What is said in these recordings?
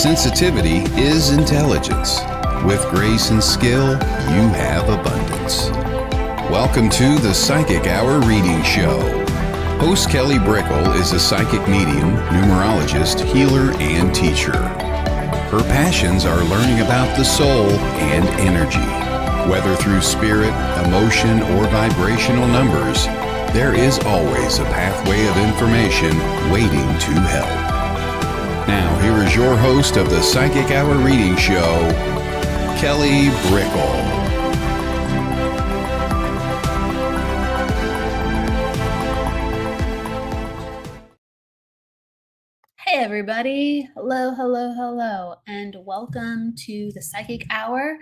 Sensitivity is intelligence. With grace and skill, you have abundance. Welcome to the Psychic Hour Reading Show. Host Kelly Brickle is a psychic medium, numerologist, healer, and teacher. Her passions are learning about the soul and energy. Whether through spirit, emotion, or vibrational numbers, there is always a pathway of information waiting to help. Now, here is your host of the Psychic Hour Reading Show, Kelly Brickle. Hey everybody, hello, and welcome to the Psychic Hour.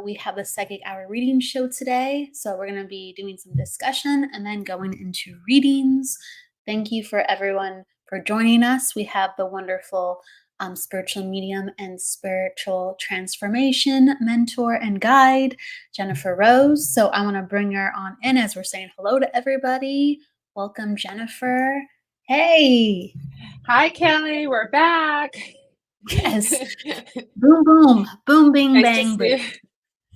We have the Psychic Hour reading show today, so we're going to be doing some discussion and then going into readings. Thank you for everyone for joining us. We have the wonderful spiritual medium and spiritual transformation mentor and guide, Jennifer Rose. So I want to bring her on in as we're saying hello to everybody. Welcome, Jennifer. Hey. Hi, Kelly. We're back. Yes. Boom, boom, boom, bing, Nice bang, boom.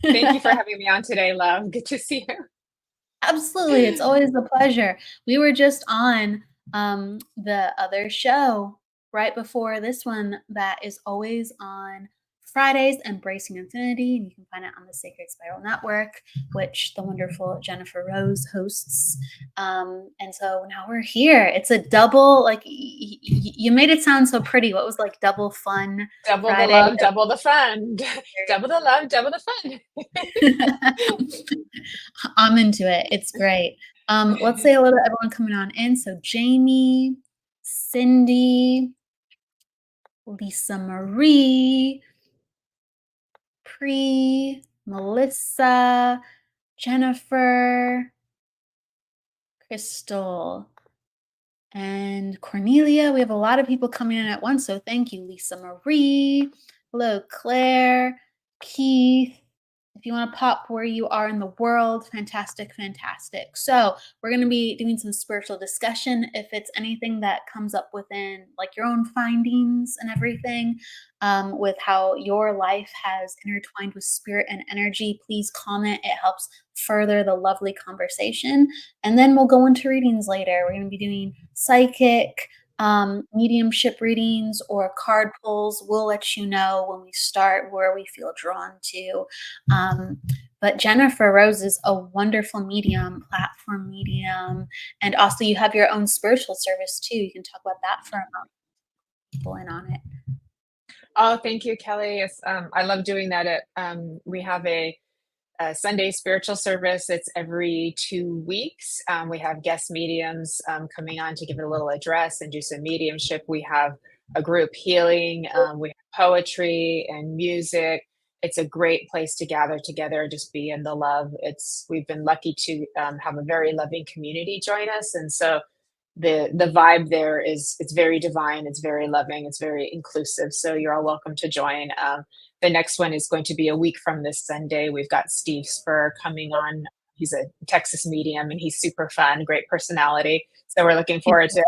Thank you for having me on today, love. Good to see you. Absolutely. It's always a pleasure. We were just on the other show right before this one that is always on Fridays, Embracing Infinity. And you can find it on the Sacred Spiral Network, which the wonderful Jennifer Rose hosts. And so now we're here. It's a double, like you made it sound so pretty. What was like double fun? Double Friday? the love, double the fun. Double the love, double the fun. I'm into it. It's great. Let's say hello to everyone coming on in. So Jamie, Cindy, Lisa Marie, Pri, Melissa, Jennifer, Crystal, and Cornelia. We have a lot of people coming in at once, so thank you, Lisa Marie. Hello, Claire, Keith. If you want to pop where you are in the world, fantastic. So we're going to be doing some spiritual discussion. If it's anything that comes up within like your own findings and everything, with how your life has intertwined with spirit and energy, please comment. It helps further the lovely conversation. And then we'll go into readings later. We're going to be doing psychic, mediumship readings or card pulls. We'll let you know when we start where we feel drawn to. But Jennifer Rose is a wonderful medium, platform medium, and also you have your own spiritual service too. You can talk about that for a moment. People in on it. Oh, thank you, Kelly. I love doing that. We have a Sunday spiritual service. It's every 2 weeks. We have guest mediums coming on to give it a little address and do some mediumship. We have a group healing. We have poetry and music. It's a great place to gather together, just be in the love. We've been lucky to have a very loving community join us, and so the vibe there it's very divine. It's very loving. It's very inclusive. So you're all welcome to join. The next one is going to be a week from this Sunday. We've got Steve Spur coming on. He's a Texas medium and he's super fun, great personality. So we're looking forward to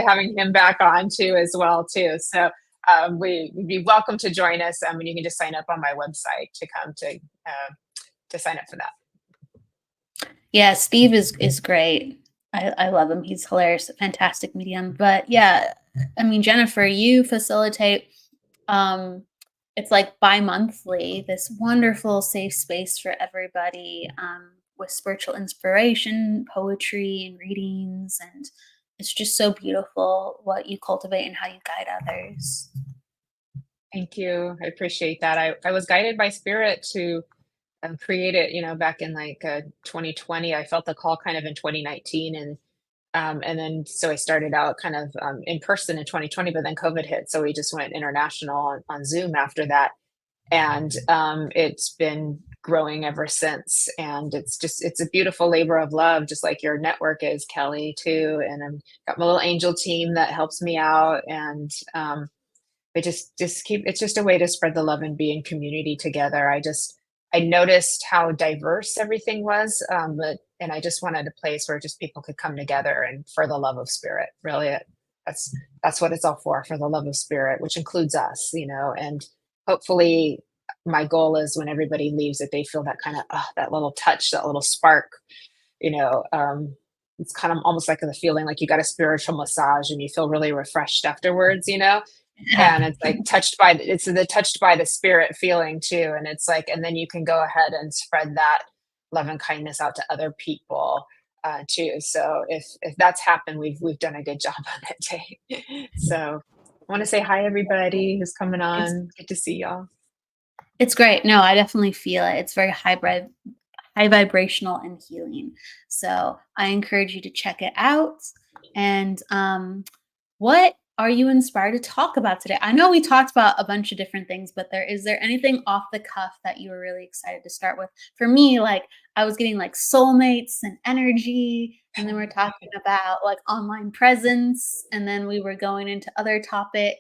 having him back on too as well too. So we'd be welcome to join us. And you can just sign up on my website to come to sign up for that. Yeah, Steve is great. I love him. He's hilarious, fantastic medium. But yeah, I mean, Jennifer, you facilitate it's like bi-monthly, this wonderful safe space for everybody, with spiritual inspiration, poetry, and readings. And it's just so beautiful what you cultivate and how you guide others. Thank you. I appreciate that. I was guided by spirit to create it, back in like 2020. I felt the call kind of in 2019, and then so I started out kind of in person in 2020, but then COVID hit, so we just went international on Zoom after that, and it's been growing ever since. And it's a beautiful labor of love, just like your network is, Kelly, too. And I've got my little angel team that helps me out, and it's just a way to spread the love and be in community together. I noticed how diverse everything was, and I just wanted a place where just people could come together and for the love of spirit. Really, that's that's what it's all for the love of spirit, which includes us, and hopefully my goal is when everybody leaves that they feel that kind of, that little touch, that little spark, you know, um, it's kind of almost like the feeling like you got a spiritual massage and you feel really refreshed afterwards, Yeah. and it's like it's the touched by the spirit feeling too. And it's like, and then you can go ahead and spread that love and kindness out to other people too. So if that's happened, we've done a good job on that day. So I want to say hi everybody who's coming It's on. Good to see y'all. it's great. No, I definitely feel it. It's very high vibrational and healing. So I encourage you to check it out. And what are you inspired to talk about today? I know we talked about a bunch of different things, but is there anything off the cuff that you were really excited to start with? For me, like I was getting like soulmates and energy, and then we're talking about like online presence, and then we were going into other topics.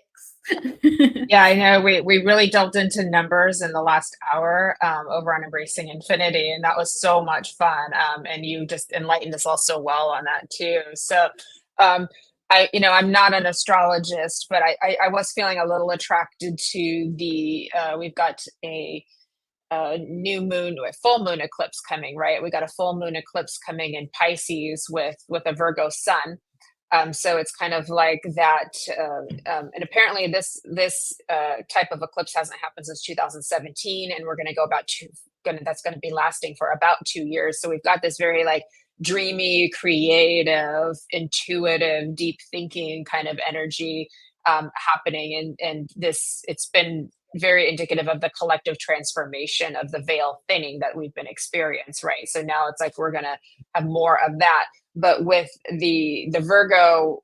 Yeah, I know we really delved into numbers in the last hour over on Embracing Infinity, and that was so much fun. And you just enlightened us all so well on that too. So, um, I'm not an astrologist, but I was feeling a little attracted to the. We've got a new moon, full moon eclipse coming, right? We got a full moon eclipse coming in Pisces with a Virgo sun. So it's kind of like that, and apparently this type of eclipse hasn't happened since 2017, and we're going to go that's going to be lasting for about 2 years. So we've got this very like dreamy, creative, intuitive, deep thinking kind of energy happening, and it's been very indicative of the collective transformation of the veil thinning that we've been experienced, right? So now it's like we're going to have more of that, but with the Virgo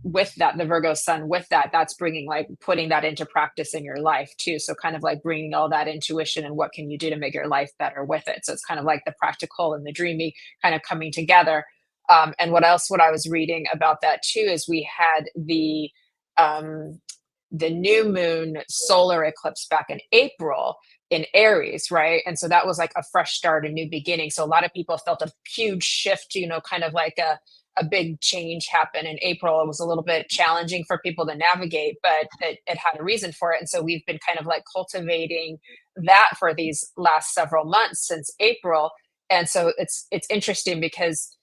with that, the Virgo sun with that's bringing like putting that into practice in your life too. So kind of like bringing all that intuition and what can you do to make your life better with it. So it's kind of like the practical and the dreamy kind of coming together. And what I was reading about that too is we had the new moon solar eclipse back in April in Aries, right? And so that was like a fresh start, a new beginning. So a lot of people felt a huge shift, kind of like a big change happen in April. It was a little bit challenging for people to navigate, but it had a reason for it. And so we've been kind of like cultivating that for these last several months since April. And so it's interesting because,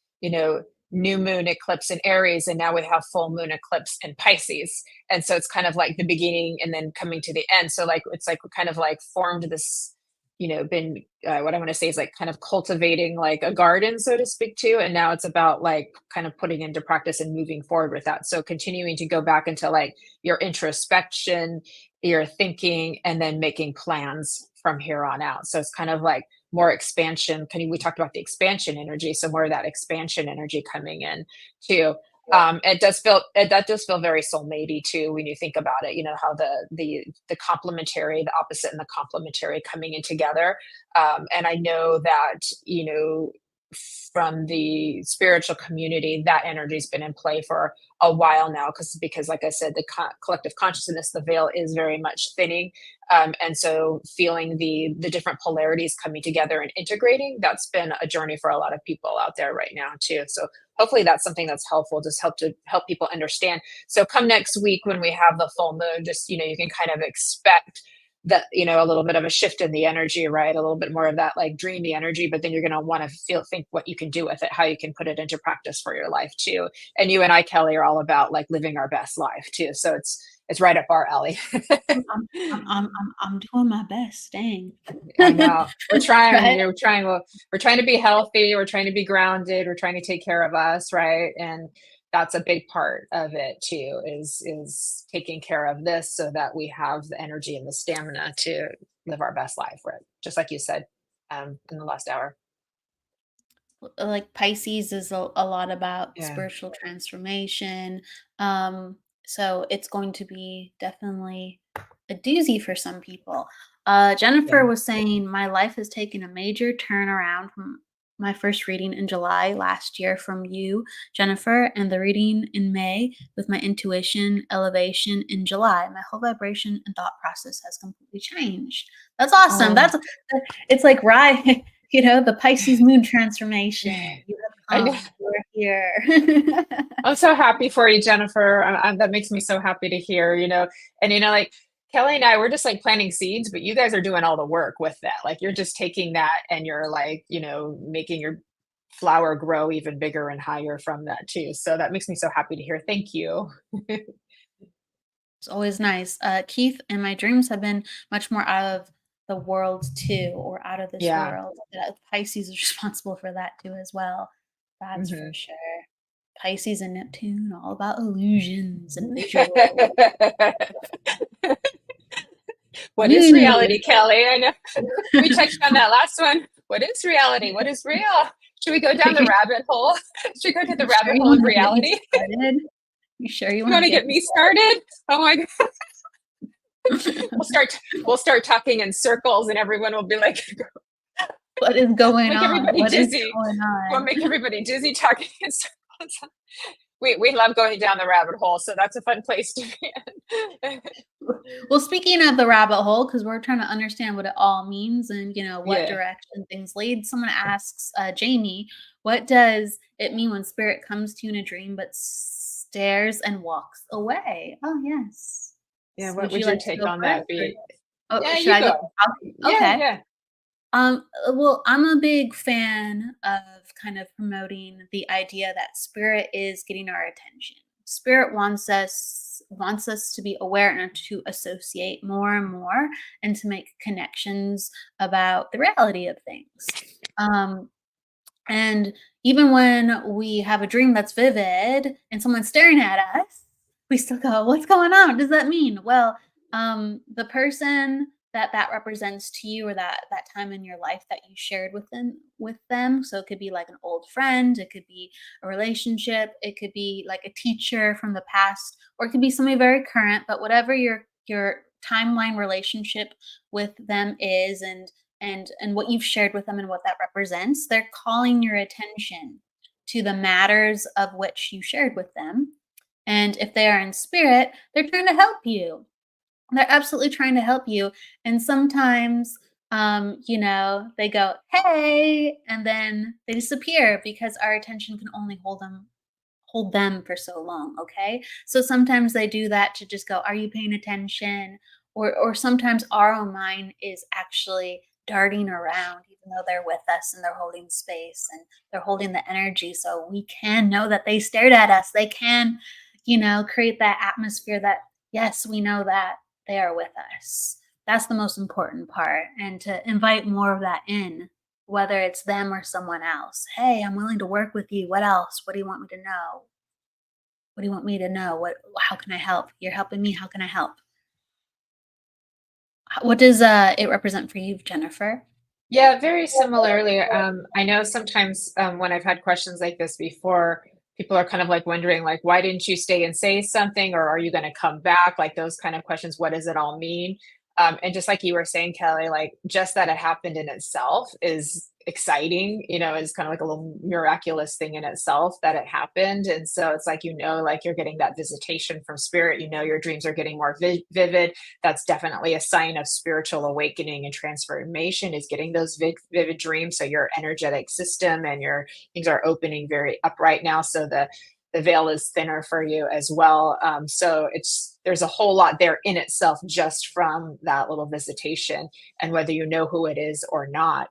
new moon eclipse in Aries, and now we have full moon eclipse in Pisces. And so it's kind of like the beginning and then coming to the end. So like, it's like we kind of like formed this, been what I want to say is like kind of cultivating like a garden, so to speak, too. And now it's about like kind of putting into practice and moving forward with that. So continuing to go back into like your introspection, your thinking, and then making plans from here on out. So it's kind of like more expansion. We talked about the expansion energy, so more of that expansion energy coming in too. That does feel very soulmatey too when you think about it. How the complementary, the opposite, and the complementary coming in together. And I know that from the spiritual community, that energy's been in play for a while now, because like I said, the collective consciousness, the veil is very much thinning, and so feeling the different polarities coming together and integrating, that's been a journey for a lot of people out there right now too. So hopefully that's something that's helpful, just help people understand. So come next week when we have the full moon, just you can kind of expect that a little bit of a shift in the energy, right? A little bit more of that like dreamy energy, but then you're going to want to think what you can do with it, how you can put it into practice for your life too. And you and I, Kelly, are all about like living our best life too. So it's right up our alley. I'm doing my best. Dang. I know. We're trying. Right? We're trying to be healthy. We're trying to be grounded. We're trying to take care of us, right? And that's a big part of it too, is taking care of this so that we have the energy and the stamina to live our best life, right? Just like you said in the last hour. Like Pisces is a lot about Yeah. spiritual transformation. So it's going to be definitely a doozy for some people. Jennifer was saying, my life has taken a major turnaround from my first reading in July last year from you, Jennifer, and the reading in May with my intuition elevation in July. My whole vibration and thought process has completely changed. That's awesome. It's like, right. The Pisces moon transformation. You have come. You are here. I'm so happy for you, Jennifer. That makes me so happy to hear, and like Kelly and I, we're just like planting seeds, but you guys are doing all the work with that. Like you're just taking that and you're like, making your flower grow even bigger and higher from that too. So that makes me so happy to hear. Thank you. It's always nice. Keith and my dreams have been much more out of the world too, or out of this Yeah. world. Pisces is responsible for that too as well. That's for Mhm. sure. Pisces and Neptune, all about illusions and visuals. What is reality, Kelly? I know we touched on that last one. What is reality? What is real? Should we go down the rabbit hole? Should we go to the rabbit hole of reality? You sure you You want to get me started? Oh my God. We'll start talking in circles and everyone will be like, what is going make on? everybody What dizzy. is going on? We'll make everybody dizzy talking in circles. We love going down the rabbit hole, so that's a fun place to be in. Well, speaking of the rabbit hole, because we're trying to understand what it all means and what Yeah. direction things lead. Someone asks Jamie, what does it mean when spirit comes to you in a dream but stares and walks away? Oh yes. Yeah, what would your take on that be? Oh, Yeah, should you I go? go. Okay. Yeah. Well, I'm a big fan of kind of promoting the idea that spirit is getting our attention. Spirit wants us to be aware and to associate more and more and to make connections about the reality of things. And even when we have a dream that's vivid and someone's staring at us, we still go, "What's going on? What does that mean?" Well, the person that represents to you, or that time in your life that you shared with them. So it could be like an old friend, it could be a relationship, it could be like a teacher from the past, or it could be somebody very current. But whatever your timeline relationship with them is, and what you've shared with them and what that represents, they're calling your attention to the matters of which you shared with them. And if they are in spirit, they're trying to help you. They're absolutely trying to help you. And sometimes, they go, hey, and then they disappear because our attention can only hold them for so long. Okay. So sometimes they do that to just go, are you paying attention? Or sometimes our own mind is actually darting around, even though they're with us and they're holding space and they're holding the energy. So we can know that they stared at us. They can, create that atmosphere that, yes, we know that they are with us. That's the most important part. And to invite more of that in, whether it's them or someone else. Hey, I'm willing to work with you. What else? What do you want me to know? What do you want me to know? How can I help? You're helping me. How can I help? What does it represent for you, Jennifer? Yeah, very similarly. I know sometimes when I've had questions like this before, people are kind of like wondering, like, why didn't you stay and say something, or are you going to come back? Like those kind of questions. What does it all mean? And just like you were saying, Kelly, like just that it happened in itself is exciting. Is kind of like a little miraculous thing in itself that it happened. And so it's like like you're getting that visitation from spirit. Your dreams are getting more vivid. That's definitely a sign of spiritual awakening and transformation, is getting those vivid dreams. So your energetic system and your things are opening very up right now, so the veil is thinner for you as well. So there's a whole lot there in itself just from that little visitation, and whether you know who it is or not.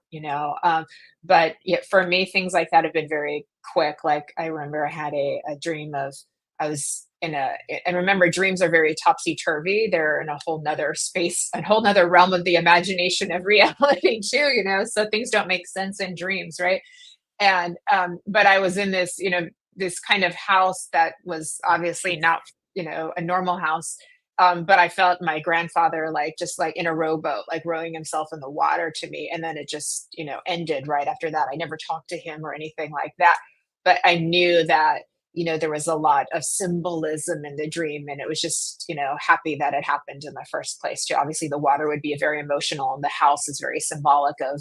But yeah, for me, things like that have been very quick. Like I remember I had a dream of, I was and remember, dreams are very topsy-turvy. They're in a whole nother space, a whole nother realm of the imagination of reality too. So things don't make sense in dreams, right? And but I was in this kind of house that was obviously not a normal house. But I felt my grandfather like just like in a rowboat, like rowing himself in the water to me. And then it just ended right after that. I never talked to him or anything like that, but I knew that there was a lot of symbolism in the dream, and it was just happy that it happened in the first place too. Obviously the water would be very emotional, and the house is very symbolic of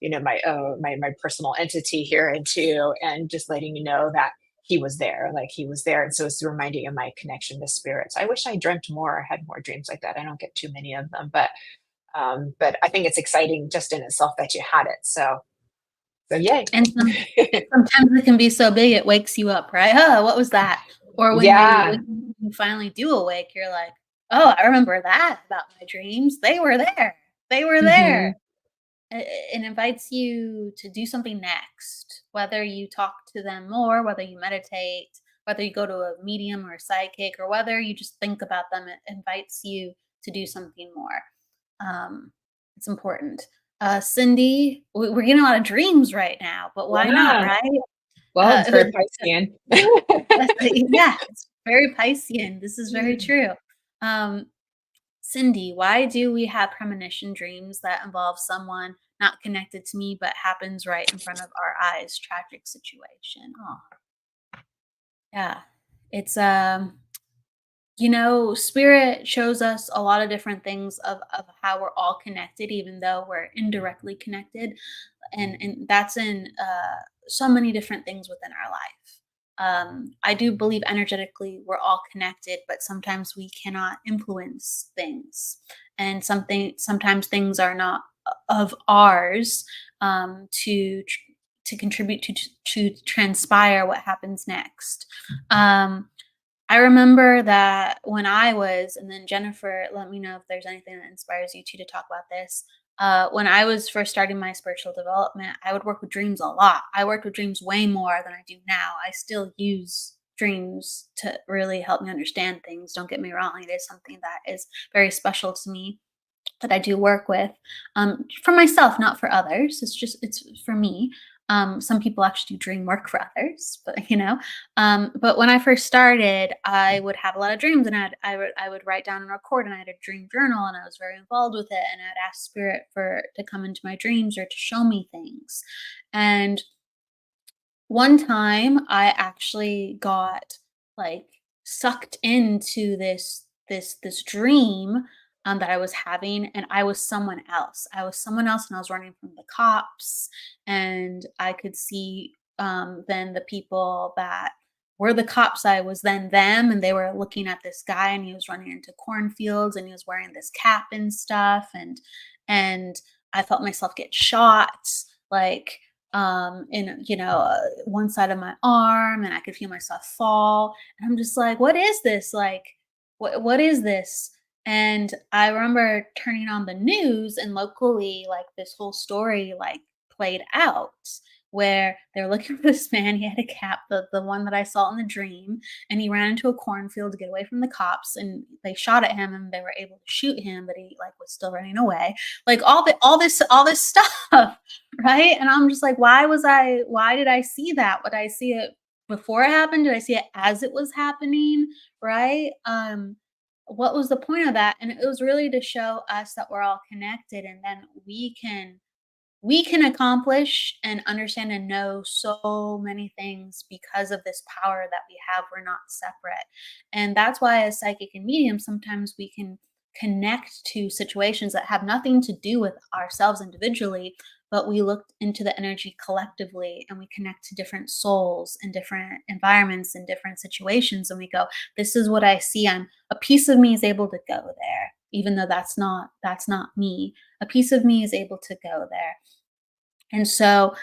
my personal entity here, and too, and just letting that he was there, like he was there. And so it's reminding of my connection to spirits. I wish I dreamt more, or had more dreams like that. I don't get too many of them, but I think it's exciting just in itself that you had it. So So yay. And sometimes it can be so big it wakes you up, right? Oh, what was that? Or when Yeah. you finally do awake, you're like, oh, I remember that about my dreams. They were there. They were there. Mhm. It invites you to do something next, whether you talk to them more, whether you meditate, whether you go to a medium or a psychic, or whether you just think about them. It invites you to do something more. It's important. Cindy, we're getting a lot of dreams right now, but why not, Yeah. right? Well, it's very Uh, Piscean. yeah, it's very Piscean. This is very true. Um, Cindy, why do we have premonition dreams that involve someone not connected to me but happens right in front of our eyes? Tragic situation. Oh, yeah. It's spirit shows us a lot of different things of how we're all connected, even though we're indirectly connected. And that's in so many different things within our life. I do believe energetically we're all connected, but sometimes we cannot influence things, and sometimes things are not of ours to contribute to transpire what happens next. I remember that when I was, and then Jennifer, let me know if there's anything that inspires you too to talk about this. When I was first starting my spiritual development, I would work with dreams a lot. I worked with dreams way more than I do now. I still use dreams to really help me understand things. Don't get me wrong, it is something that is very special to me that I do work with, for myself, not for others. It's for me. Some people actually do dream work for others, but But when I first started, I would have a lot of dreams, and I would write down and record, and I had a dream journal, and I was very involved with it, and I'd ask spirit to come into my dreams or to show me things. And one time I actually got like sucked into this dream that I was having, and I was someone else. I was someone else, and I was running from the cops, and I could see then the people that were the cops. I was then them, and they were looking at this guy, and he was running into cornfields, and he was wearing this cap and stuff, and I felt myself get shot, like in one side of my arm, and I could feel myself fall, and I'm just like, what is this, like what is this? And I remember turning on the news, and locally, like, this whole story like played out, where they were looking for this man. He had a cap, the one that I saw in the dream, and he ran into a cornfield to get away from the cops, and they shot at him, and they were able to shoot him, but he like was still running away, like all this stuff. Right? And I'm just like, why did I see that? Would I see it before it happened? Did I see it as it was happening? Right? What was the point of that? And it was really to show us that we're all connected, and then we can accomplish and understand and know so many things because of this power that we have. We're not separate. And that's why, as psychic and medium, sometimes we can connect to situations that have nothing to do with ourselves individually, but we look into the energy collectively, and we connect to different souls in different environments and different situations. And we go, this is what I see. A piece of me is able to go there, even though that's not me. A piece of me is able to go there. And so,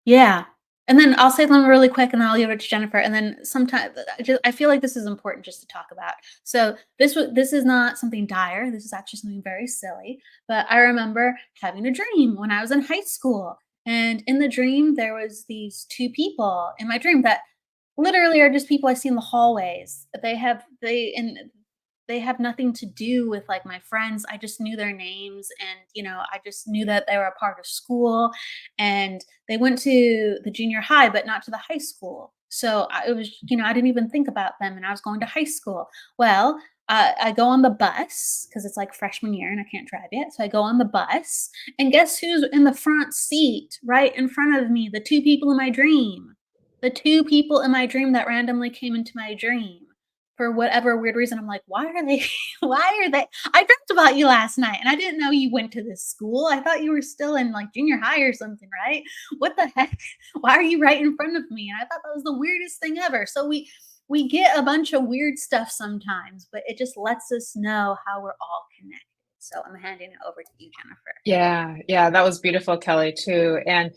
yeah. And then I'll say them really quick, and then I'll give it to Jennifer. And then sometimes I feel like this is important just to talk about. So this is not something dire. This is actually something very silly. But I remember having a dream when I was in high school, and in the dream there was these two people in my dream that literally are just people I see in the hallways. They have nothing to do with like my friends. I just knew their names, and I just knew that they were a part of school, and they went to the junior high but not to the high school. So it was, I didn't even think about them, and I was going to high school. Well, I go on the bus because it's like freshman year and I can't drive yet. So I go on the bus, and guess who's in the front seat right in front of me? The two people in my dream. The two people in my dream that randomly came into my dream for whatever weird reason. I'm like, why are they? Why are they? I dreamt about you last night, and I didn't know you went to this school. I thought you were still in like junior high or something, right? What the heck? Why are you right in front of me? And I thought that was the weirdest thing ever. So we get a bunch of weird stuff sometimes, but it just lets us know how we're all connected. So I'm handing it over to you, Jennifer. Yeah, that was beautiful, Kelly, too. And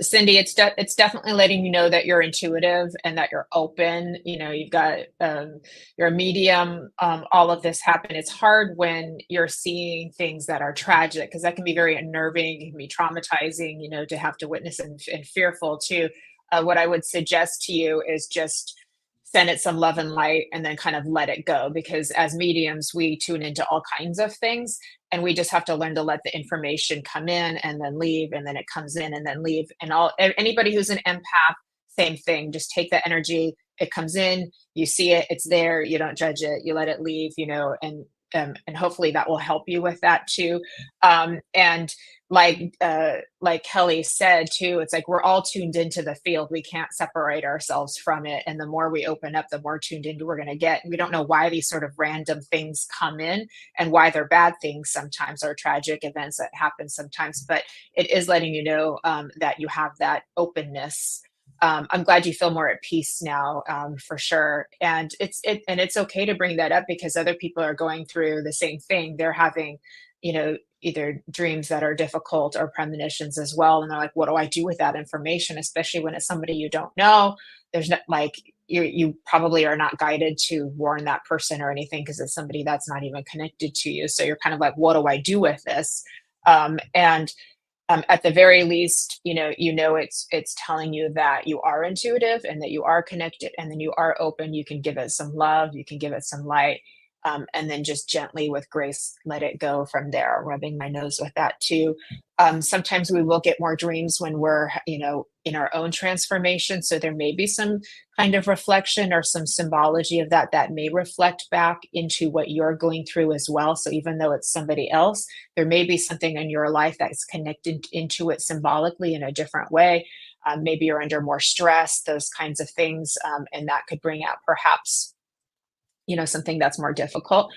Cindy, it's definitely letting you know that you're intuitive and that you're open. You've got you're a medium. All of this happen. It's hard when you're seeing things that are tragic, because that can be very unnerving. It can be traumatizing. To have to witness, and fearful too. What I would suggest to you is just send it some love and light, and then kind of let it go, because as mediums we tune into all kinds of things, and we just have to learn to let the information come in and then leave, and then it comes in and then leave. And anybody who's an empath, same thing. Just take the energy. It comes in, you see it, it's there, you don't judge it, you let it leave, and hopefully that will help you with that too. And like Kelly said too, it's like we're all tuned into the field. We can't separate ourselves from it. And the more we open up, the more tuned into we're going to get. We don't know why these sort of random things come in, and why they're bad things sometimes, or tragic events that happen sometimes. But it is letting you know that you have that openness. I'm glad you feel more at peace now, for sure. And it's okay to bring that up, because other people are going through the same thing. They're having, either dreams that are difficult or premonitions as well. And they're like, what do I do with that information? Especially when it's somebody you don't know. There's not like, you probably are not guided to warn that person or anything, because it's somebody that's not even connected to you. So you're kind of like, what do I do with this? And at the very least, it's telling you that you are intuitive, and that you are connected, and then you are open. You can give it some love, you can give it some light, and then just gently, with grace, let it go from there. Rubbing my nose with that too. Sometimes we will get more dreams when we're, in our own transformation. So there may be some kind of reflection or some symbology of that may reflect back into what you're going through as well. So even though it's somebody else, there may be something in your life that's connected into it symbolically in a different way. Maybe you're under more stress, those kinds of things. And that could bring out perhaps, something that's more difficult.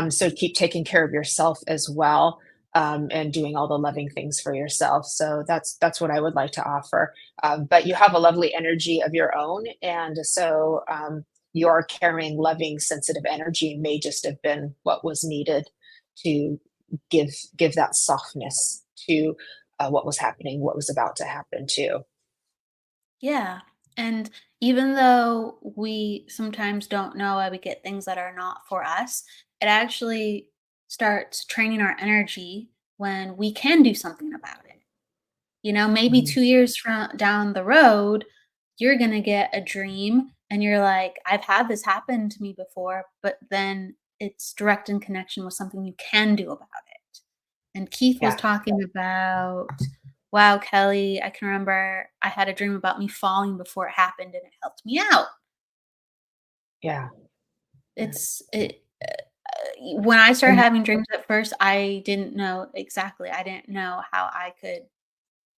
So keep taking care of yourself as well, and doing all the loving things for yourself. So that's what I would like to offer. But you have a lovely energy of your own, and so your carrying loving, sensitive energy may just have been what was needed to give that softness to what was happening, what was about to happen too. Yeah. And even though we sometimes don't know why we get things that are not for us, it actually starts training our energy when we can do something about it. Maybe Mhm. 2 years from down the road, you're going to get a dream and you're like, I've had this happen to me before, but then it's direct in connection with something you can do about it. And Keith was Yeah, talking about, wow, Kelly, I can remember I had a dream about me falling before it happened and it helped me out. yeah, yeah. It's it when I started And having dreams at first, I didn't know exactly. I didn't know how I could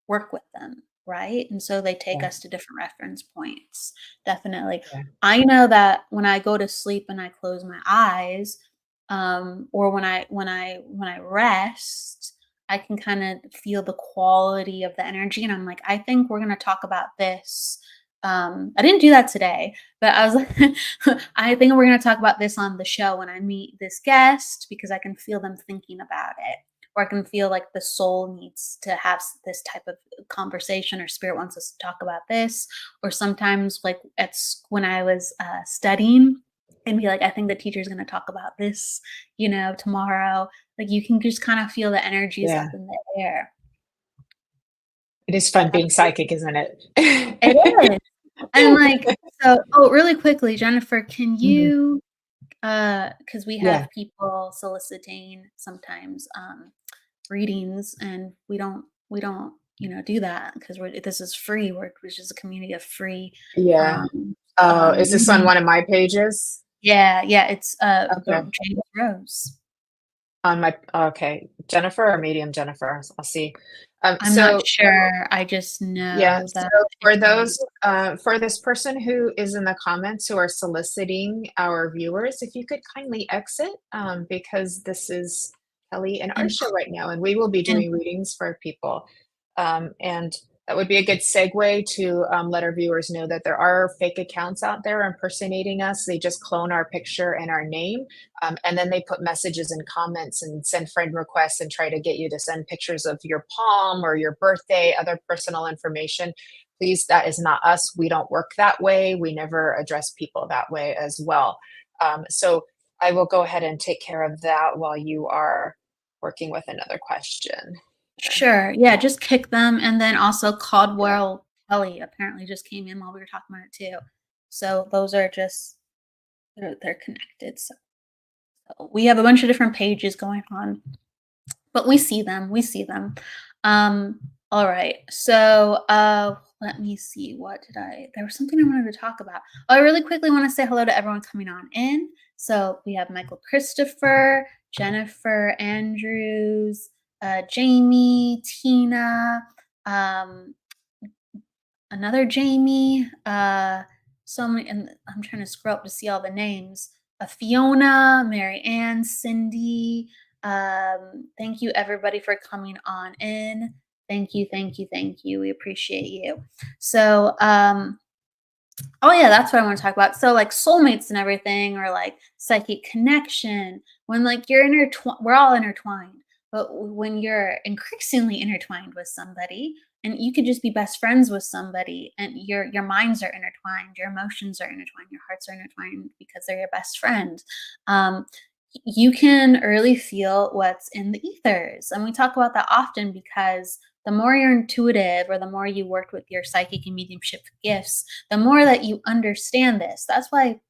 work with them, right? And so they take yeah, us to different reference points. Definitely. yeah, I know that when I go to sleep and I close my eyes, or when I rest, I can kind of feel the quality of the energy, and I'm like, I think we're gonna talk about this. I didn't do that today, but I was like, I think we're gonna talk about this on the show when I meet this guest, because I can feel them thinking about it, or I can feel like the soul needs to have this type of conversation, or spirit wants us to talk about this. Or sometimes, like when I was studying, and be like, I think the teacher's going to talk about this, tomorrow. Like you can just kind of feel the energies up yeah. in the air. It is fun being Absolutely. psychic, isn't It it? is. And like, so, oh, really quickly, Jennifer, can Mhm. you, because we Yeah, have people soliciting sometimes readings, and we don't do that because this is free. We're just a community of free yeah. um Oh, is this on reading. one of my pages? Yeah, it's Okay. James Rose. On my okay. Jennifer or medium Jennifer? I'll see. I'm not So sure. I just yeah, know so that for it's a those, medium. for this person who is in the comments who are soliciting our viewers, if you could kindly exit, because this is Kelly and our And show right now, and we will be and doing readings for people. And that would be a good segue to let our viewers know that there are fake accounts out there impersonating us. They just clone our picture and our name, and then they put messages and comments and send friend requests and try to get you to send pictures of your palm or your birthday, other personal information. Please, that is not us. We don't work that way. We never address people that way as well. So I will go ahead and take care of that while you are working with another question. Sure. Yeah, just kick them. And then also Yeah. Caldwell Kelly apparently just came in while we were talking about it too. So those are just they're connected. So we have a bunch of different pages going on, but we see them. We see them. All right. So let me see. What did I there was something I wanted to talk about. Oh, I really quickly want to say hello to everyone coming on in. So we have Michael Christopher, Jennifer Andrews, Jamie, Tina, um, another Jamie, so many, and I'm trying to scroll up to see all the names. Fiona, Mary Ann, Cindy. Thank you everybody for coming on in. Thank you, thank you, thank you. We appreciate you. So, oh yeah, that's what I want to talk about. So like soulmates and everything, or like psychic connection. When like you're intertwined, we're all intertwined. But when you're increasingly intertwined with somebody, and you could just be best friends with somebody, and your minds are intertwined, your emotions are intertwined, your hearts are intertwined because they're your best friend. Um, you can really feel what's in the ethers, and we talk about that often because the more you're intuitive, or the more you work with your psychic and mediumship gifts, the more that you understand this. That's why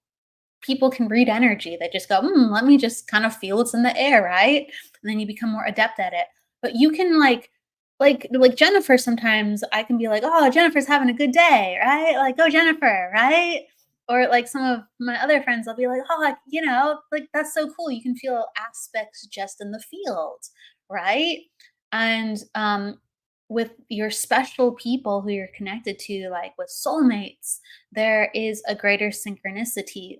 people can read energy. They just go, let me just kind of feel what's in the air, right? And then you become more adept at it. But you can like Jennifer, sometimes I can be like, oh, Jennifer's having a good day, right? Like, oh, Jennifer, right? Or like some of my other friends, I'll be like, oh, like, like that's so cool. You can feel aspects just in the field, right? And with your special people who you're connected to, like with soulmates, there is a greater synchronicity.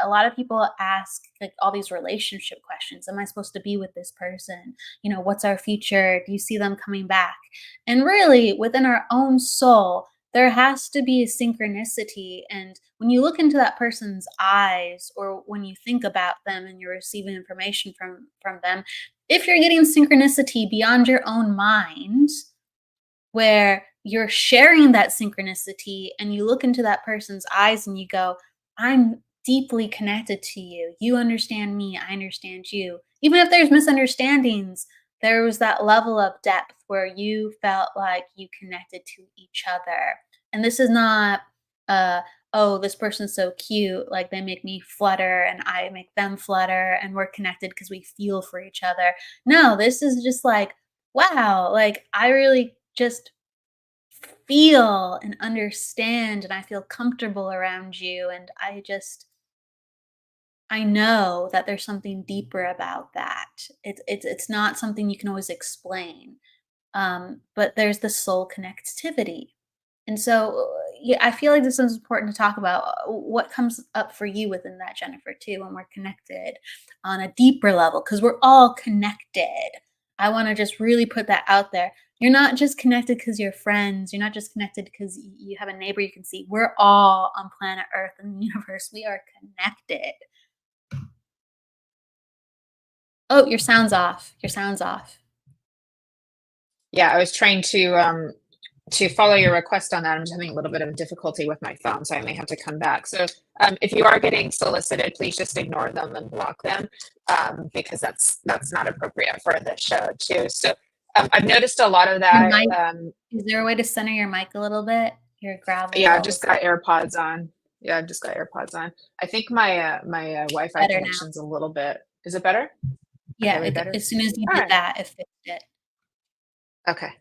A lot of people ask like all these relationship questions. Am I supposed to be with this person? What's our future? Do you see them coming back? And really, within our own soul, there has to be a synchronicity. And when you look into that person's eyes, or when you think about them and you're receiving information from them, if you're getting synchronicity beyond your own mind, where you're sharing that synchronicity and you look into that person's eyes and you go, I'm deeply connected to you. You understand me. I understand you. Even if there's misunderstandings, there was that level of depth where you felt like you connected to each other. And this is not, oh, this person's so cute. Like they make me flutter and I make them flutter and we're connected because we feel for each other. No, this is just like, wow, like I really just feel and understand, and I feel comfortable around you, and I know that there's something deeper about that. It's not something you can always explain. But there's the soul connectivity. And so, yeah, I feel like this is important to talk about what comes up for you within that, Jennifer, too, when we're connected on a deeper level, because we're all connected. I want to just really put that out there. You're not just connected because you're friends. You're not just connected because you have a neighbor you can see. We're all on planet Earth and the universe. We are connected. Oh, your sound's off. Your sound's off. Yeah, I was trying to follow your request on that. I'm just having a little bit of difficulty with my phone, so I may have to come back. So if you are getting solicited, please just ignore them and block them, because that's not appropriate for the show too. So I've noticed a lot of Your that. mic, is there a way to center your mic a little bit? Your gravel Yeah, I've rolls. just got AirPods on. Yeah, I've just got AirPods on. I think my Wi-Fi Better now. connection's a little bit. Is it better? Yeah, Okay, way better. as soon as you All did right. that, it fixed it. Okay.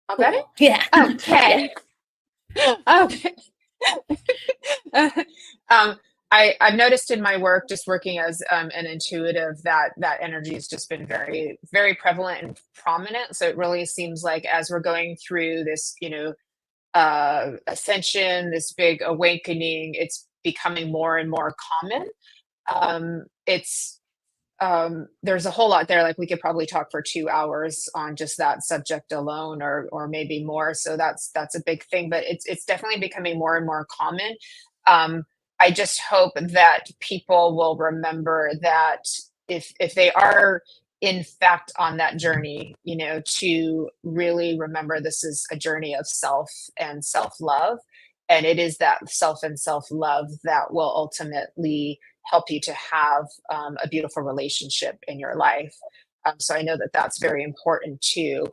All better? Cool. Yeah. Okay. Okay. I've noticed in my work, just working as an intuitive, that energy has just been very, very prevalent and prominent. So it really seems like as we're going through this, ascension, this big awakening, it's becoming more and more common. It's there's a whole lot there. Like we could probably talk for 2 hours on just that subject alone, or maybe more. So that's a big thing, but it's definitely becoming more and more common. I just hope that people will remember that if they are in fact on that journey, to really remember this is a journey of self and self-love. And it is that self and self-love that will ultimately help you to have a beautiful relationship in your life. So I know that that's very important too.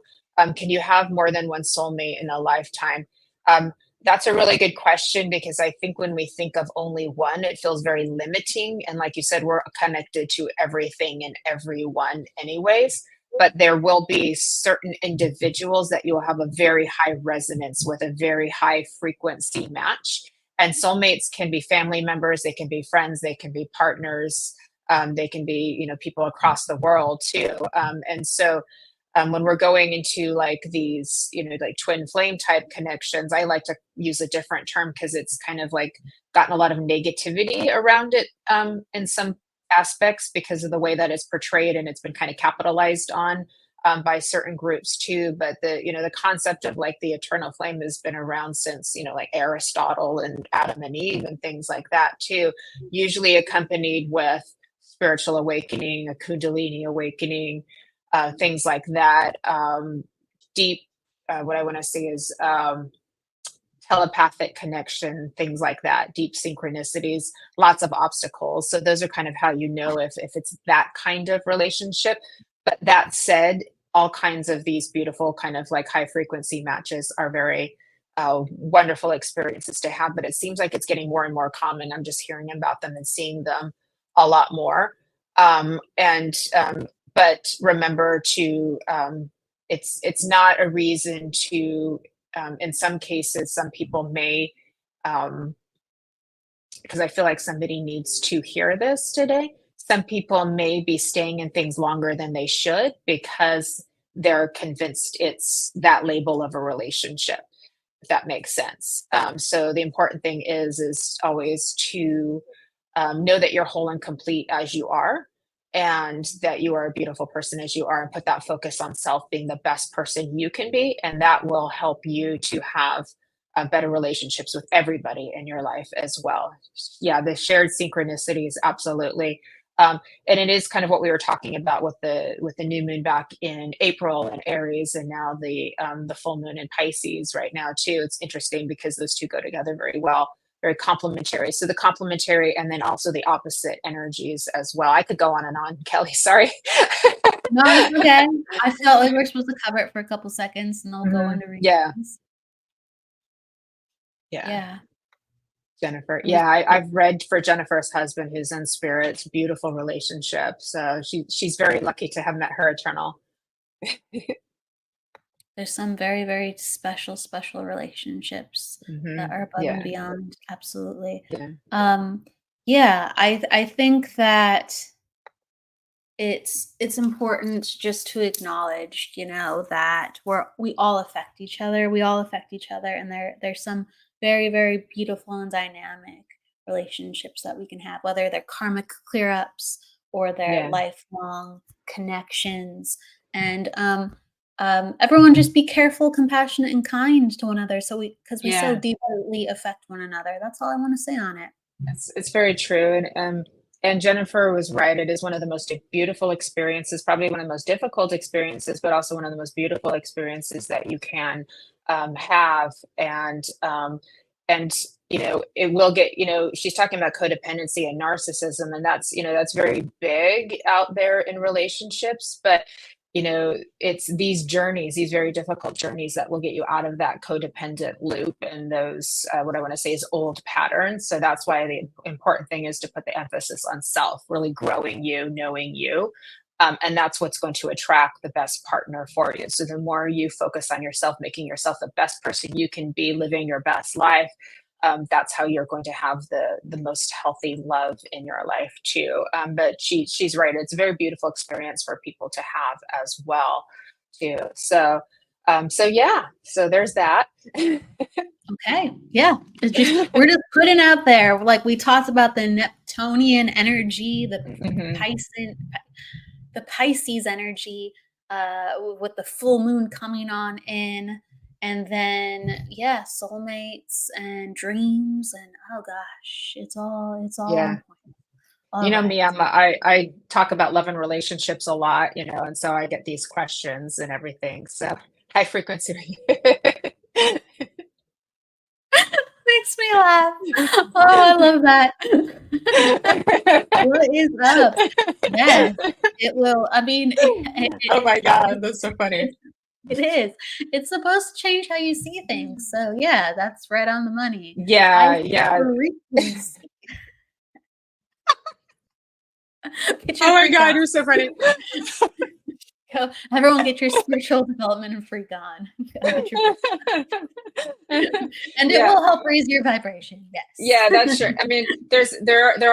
Can you have more than one soulmate in a lifetime? Um, that's a really good question, because I think when we think of only one, it feels very limiting. And like you said, we're connected to everything and everyone, anyways. But there will be certain individuals that you'll have a very high resonance with, a very high frequency match. And soulmates can be family members, they can be friends, they can be partners, they can be, people across the world too. And so when we're going into like these, like twin flame type connections, I like to use a different term because it's kind of like gotten a lot of negativity around it in some aspects because of the way that it's portrayed, and it's been kind of capitalized on by certain groups too. But the concept of like the eternal flame has been around since, like Aristotle and Adam and Eve and things like that too, usually accompanied with spiritual awakening, a kundalini awakening, things like that. Deep, what I want to say is telepathic connection, things like that, deep synchronicities, lots of obstacles. So those are kind of how you know if it's that kind of relationship. But that said, all kinds of these beautiful kind of like high frequency matches are very wonderful experiences to have. But it seems like it's getting more and more common. I'm just hearing about them and seeing them a lot more. But remember to it's not a reason to in some cases, some people may, because I feel like somebody needs to hear this today. Some people may be staying in things longer than they should because they're convinced it's that label of a relationship, if that makes sense. So the important thing is always to know that you're whole and complete as you are, and that you are a beautiful person as you are, and put that focus on self being the best person you can be. And that will help you to have better relationships with everybody in your life as well. Yeah, the shared synchronicities, absolutely. And it is kind of what we were talking about with the new moon back in April in Aries, and now the full moon in Pisces right now too. It's interesting because those two go together very well, very complementary. So the complementary and then also the opposite energies as well. I could go on and on, Kelly. Sorry. No, it's okay. I felt like we're supposed to cover it for a couple seconds and then I'll go into readings. Yeah. Jennifer. Yeah, I've read for Jennifer's husband, who's in spirit. It's a beautiful relationship. So she's very lucky to have met her eternal. There's some very, very special relationships that are above and beyond. Absolutely. I think that it's important just to acknowledge, that we all affect each other. We all affect each other, and there's some very, very beautiful and dynamic relationships that we can have, whether they're karmic clear ups or they're lifelong connections. And everyone just be careful, compassionate, and kind to one another. Because we so deeply affect one another. That's all I want to say on it. It's very true. And Jennifer was right. It is one of the most beautiful experiences, probably one of the most difficult experiences, but also one of the most beautiful experiences that you can have. And it will get, she's talking about codependency and narcissism, and that's very big out there in relationships. But it's these journeys, these very difficult journeys, that will get you out of that codependent loop and those, what I want to say is old patterns. So that's why the important thing is to put the emphasis on self, really growing you, knowing you. And that's what's going to attract the best partner for you. So the more you focus on yourself, making yourself the best person you can be, living your best life, that's how you're going to have the most healthy love in your life too. But she's right. It's a very beautiful experience for people to have as well too. So So yeah, so there's that. Okay. Yeah. We're just putting out there, like we talked about the Neptunian energy, the Pisces energy, with the full moon coming on in, and then soulmates and dreams, and oh gosh, it's all Yeah. on point. All You know right. me, I talk about love and relationships a lot, and so I get these questions and everything. So high frequency. Makes me laugh. Oh, I love that. What is up? Yes, it will. I mean, Oh my God, that's so funny. it is. It's supposed to change how you see things. So yeah, that's right on the money. Yeah, yeah. Frequency. Oh my God, you're so funny. Everyone get your spiritual development and freak on. And it will help raise your vibration. Yes. Yeah, that's true. I mean, there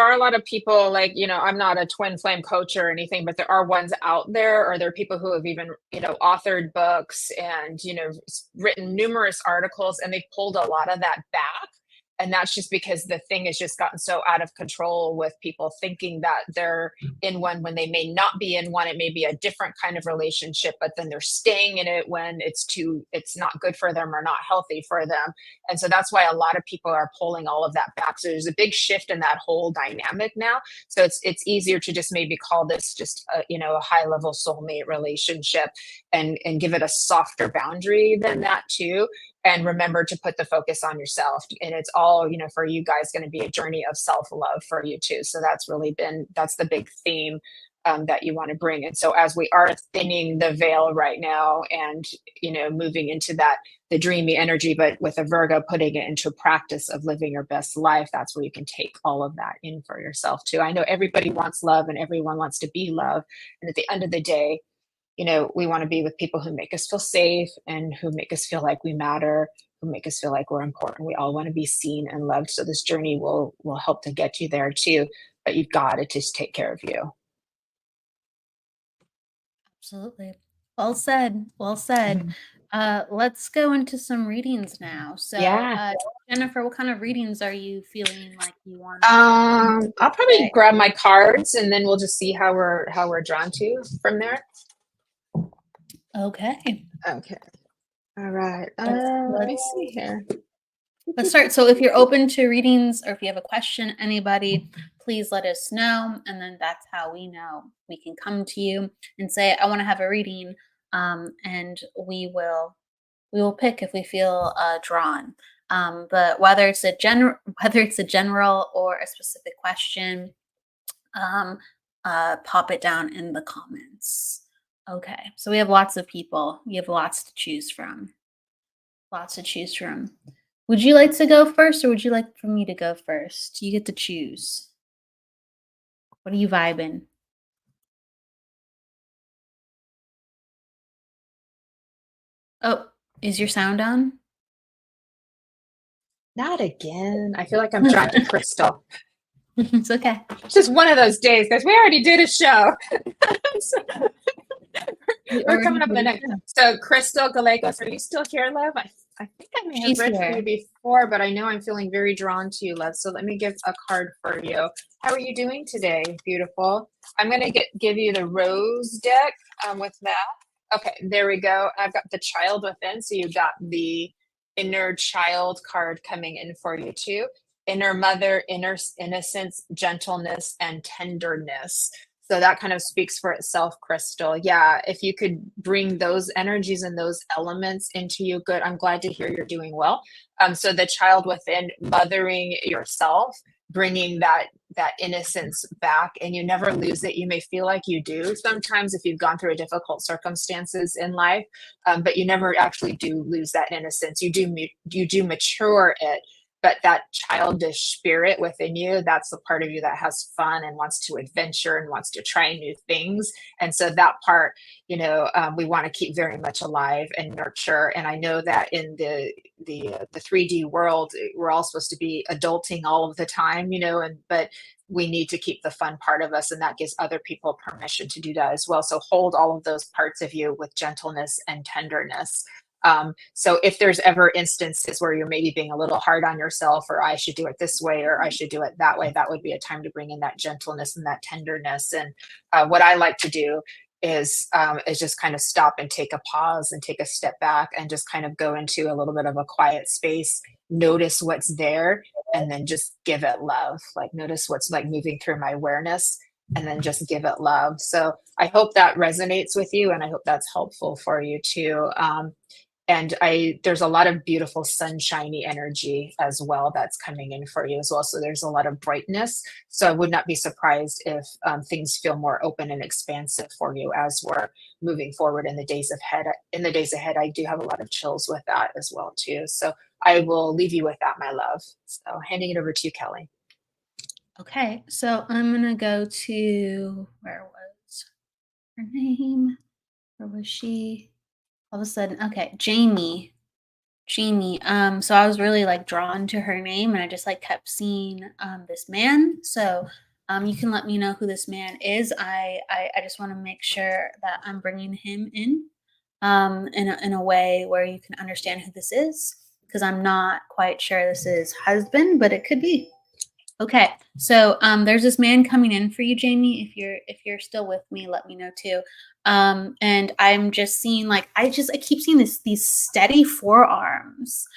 are a lot of people, like, I'm not a twin flame coach or anything, but there are ones out there, or there are people who have even, authored books and, written numerous articles, and they pulled a lot of that back. And that's just because the thing has just gotten so out of control, with people thinking that they're in one when they may not be in one. It may be a different kind of relationship, but then they're staying in it when it's not good for them or not healthy for them. And so that's why a lot of people are pulling all of that back. So there's a big shift in that whole dynamic now. So it's easier to just maybe call this just a high level soulmate relationship, and give it a softer boundary than that too. And remember to put the focus on yourself. And it's all, for you guys, going to be a journey of self-love for you too. So that's the big theme that you want to bring. And so as we are thinning the veil right now, and, moving into the dreamy energy, but with a Virgo, putting it into practice of living your best life, that's where you can take all of that in for yourself too. I know everybody wants love and everyone wants to be love. And at the end of the day, we want to be with people who make us feel safe, and who make us feel like we matter, who make us feel like we're important. We all want to be seen and loved. So this journey will help to get you there too. But you've got to just take care of you. Absolutely. Well said. Well said. Let's go into some readings now. So, Jennifer, what kind of readings are you feeling like you want? I'll probably grab my cards, and then we'll just see how we're drawn to from there. Okay. All right. Let me see here. Let's start. So if you're open to readings, or if you have a question, anybody, please let us know. And then that's how we know we can come to you and say, I want to have a reading. And we will pick if we feel drawn. But whether it's a general or a specific question, pop it down in the comments. Okay, so we have lots of people. You have lots to choose from. Would you like to go first, or would you like for me to go first? You get to choose. What are you vibing? Oh, is your sound on? Not again. I feel like I'm drawn to Crystal. It's okay. It's just one of those days, because we already did a show. We're coming up on the next. So Crystal Gallegos, are you still here, love? I think I may have read for you before, but I know I'm feeling very drawn to you, love. So let me give a card for you. How are you doing today? Beautiful. I'm going to give you the Rose deck with that. Okay, there we go. I've got the Child Within. So you got the Inner Child card coming in for you too. Inner Mother, Inner Innocence, Gentleness, and Tenderness. So that kind of speaks for itself, Crystal. Yeah, if you could bring those energies and those elements into you, good. I'm glad to hear you're doing well. So the Child Within, mothering yourself, bringing that innocence back, and you never lose it. You may feel like you do sometimes if you've gone through difficult circumstances in life, but you never actually do lose that innocence. You do mature it. but that childish spirit within you, that's the part of you that has fun and wants to adventure and wants to try new things. And so that part, we want to keep very much alive and nurture. And I know that in the 3D world, we're all supposed to be adulting all of the time, but we need to keep the fun part of us, and that gives other people permission to do that as well. So hold all of those parts of you with gentleness and tenderness. So if there's ever instances where you're maybe being a little hard on yourself, or I should do it this way, or I should do it that way, that would be a time to bring in that gentleness and that tenderness. And what I like to do is just kind of stop and take a pause and take a step back and just kind of go into a little bit of a quiet space, notice what's there, and then just give it love. Like notice what's like moving through my awareness, and then just give it love. So I hope that resonates with you, and I hope that's helpful for you too. And there's a lot of beautiful sunshiny energy as well that's coming in for you as well. So there's a lot of brightness. So I would not be surprised if things feel more open and expansive for you as we're moving forward in the days ahead. In the days ahead, I do have a lot of chills with that as well too. So I will leave you with that, my love. So handing it over to you, Kelly. Okay, so I'm gonna go to, where was her name? Where was she? All of a sudden, okay, Jamie. So I was really like drawn to her name, and I just like kept seeing this man. So you can let me know who this man is. I just want to make sure that I'm bringing him in in a way where you can understand who this is, because I'm not quite sure this is husband, but it could be. Okay, so there's this man coming in for you, Jamie. If you're still with me, let me know too. And I'm just seeing like I keep seeing these steady forearms,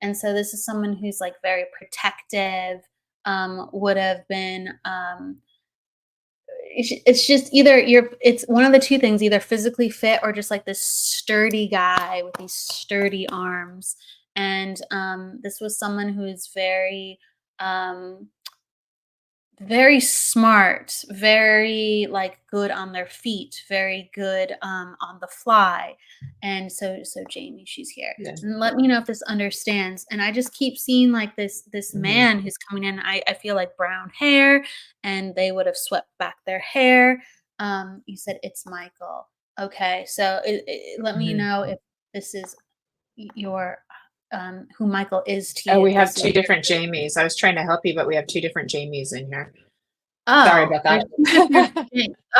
and so this is someone who's like very protective. Would have been it's just it's one of the two things, either physically fit or just like this sturdy guy with these sturdy arms. And this was someone who is very smart, very like good on their feet, very good on the fly. And so Jamie, she's here. Yeah. And let me know if this understands. And I just keep seeing like this man who's coming in. I feel like brown hair, and they would have swept back their hair. You said it's Michael. Okay, so let me know if this is your who Michael is to you. Oh, we have two different Jamies. I was trying to help you, but we have two different Jamies in here. Oh, sorry about that.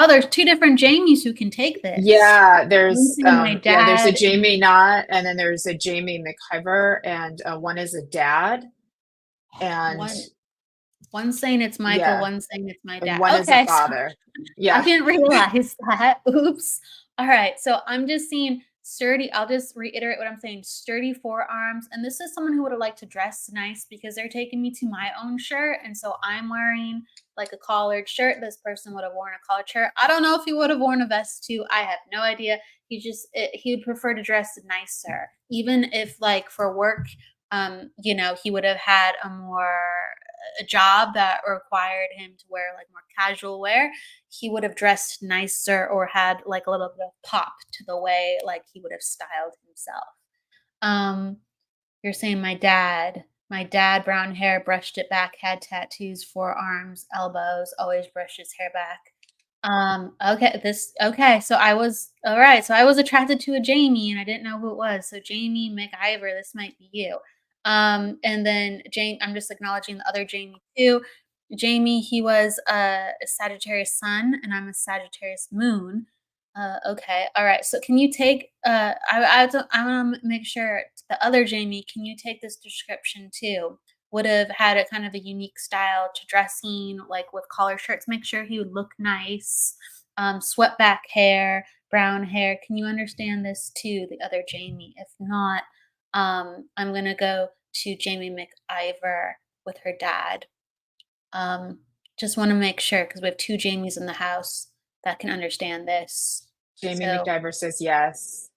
There's two different Jamies who can take this. Yeah, there's my dad. there's a Jamie Knott, and then there's a Jamie McIver, and one is a dad, and one's saying it's Michael, yeah. one's saying it's my dad. And one is a father. Yeah. I didn't realize that. Oops. All right. So I'm just seeing sturdy. I'll just reiterate what I'm saying. Sturdy forearms. And this is someone who would have liked to dress nice, because they're taking me to my own shirt. And so I'm wearing like a collared shirt. This person would have worn a collared shirt. I don't know if he would have worn a vest too. I have no idea. He would prefer to dress nicer, even if like for work, he would have had a job that required him to wear like more casual wear. He would have dressed nicer or had like a little bit of pop to the way like he would have styled himself. You're saying my dad, brown hair, brushed it back, had tattoos, forearms, elbows, always brushed his hair back. Okay. So I was attracted to a Jamie, and I didn't know who it was. So Jamie McIver, this might be you. And then Jane, I'm just acknowledging the other Jamie too. Jamie, he was a Sagittarius sun, and I'm a Sagittarius moon. Okay. All right. So can you take, I want to make sure the other Jamie, can you take this description too? Would have had a kind of a unique style to dressing, like with collar shirts. Make sure he would look nice. Swept back hair, brown hair. Can you understand this too, the other Jamie? If not, I'm going to go to Jamie McIver with her dad. Just want to make sure, because we have two Jamies in the house that can understand this. Jamie McIver says yes.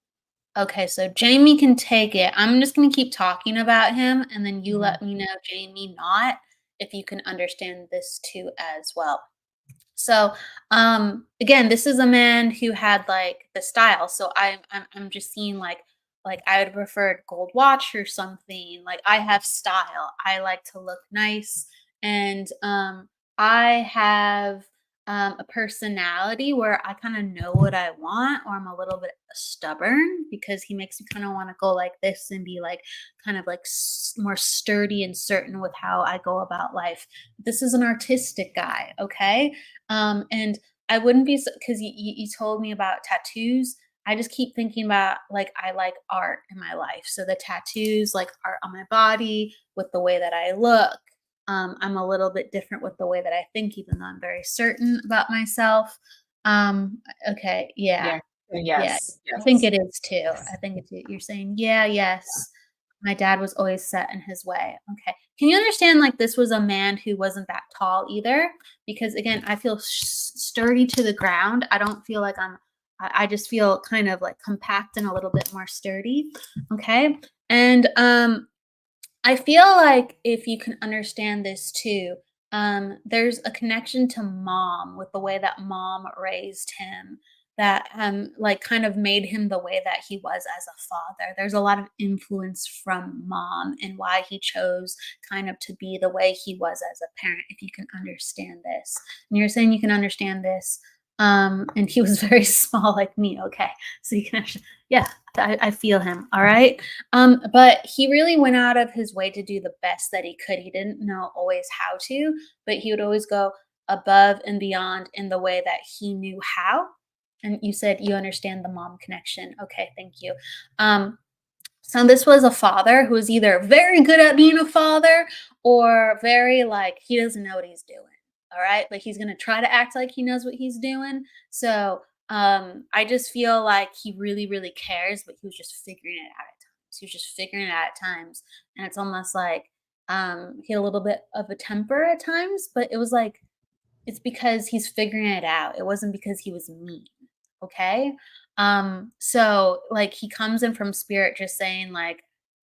Okay, so Jamie can take it. I'm just going to keep talking about him, and then you let me know, Jamie, not if you can understand this too as well. So, again, this is a man who had like the style. So I'm just seeing like like I would prefer gold watch or something. Like I have style. I like to look nice. And I have a personality where I kind of know what I want, or I'm a little bit stubborn because he makes me kind of want to go like this and be like kind of like more sturdy and certain with how I go about life. This is an artistic guy, okay? And I wouldn't be, because you told me about tattoos. I just keep thinking about like I like art in my life. So the tattoos, like art on my body, with the way that I look. I'm a little bit different with the way that I think, even though I'm very certain about myself. Okay, yeah, Yeah. yeah. Yes. I think Yes. it is too. Yes. I think it's you're saying, yeah, yes. My dad was always set in his way. Okay. Can you understand like this was a man who wasn't that tall either? Because again, I feel sturdy to the ground. I don't feel like I just feel kind of like compact and a little bit more sturdy. Okay. And I feel like if you can understand this too, there's a connection to mom with the way that mom raised him that like kind of made him the way that he was as a father. There's a lot of influence from mom and why he chose kind of to be the way he was as a parent, if you can understand this. And you're saying you can understand this. And he was very small like me. Okay. So you can actually, yeah, I feel him. All right. But he really went out of his way to do the best that he could. He didn't know always how to, but he would always go above and beyond in the way that he knew how. And you said you understand the mom connection. Okay, thank you. So this was a father who was either very good at being a father or very like he doesn't know what he's doing. All right. Like he's gonna try to act like he knows what he's doing. So I just feel like he really, really cares, but he was just figuring it out at times. He was just figuring it out at times. And it's almost like he had a little bit of a temper at times, but it was like it's because he's figuring it out. It wasn't because he was mean. Okay? So like he comes in from spirit just saying like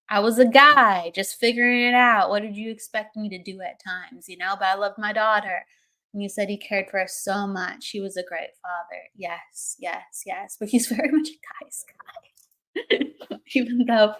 I was a guy just figuring it out. What did you expect me to do at times, you know? But I loved my daughter. And you said he cared for us so much. He was a great father. Yes, yes, yes. But he's very much a guy's guy. Even though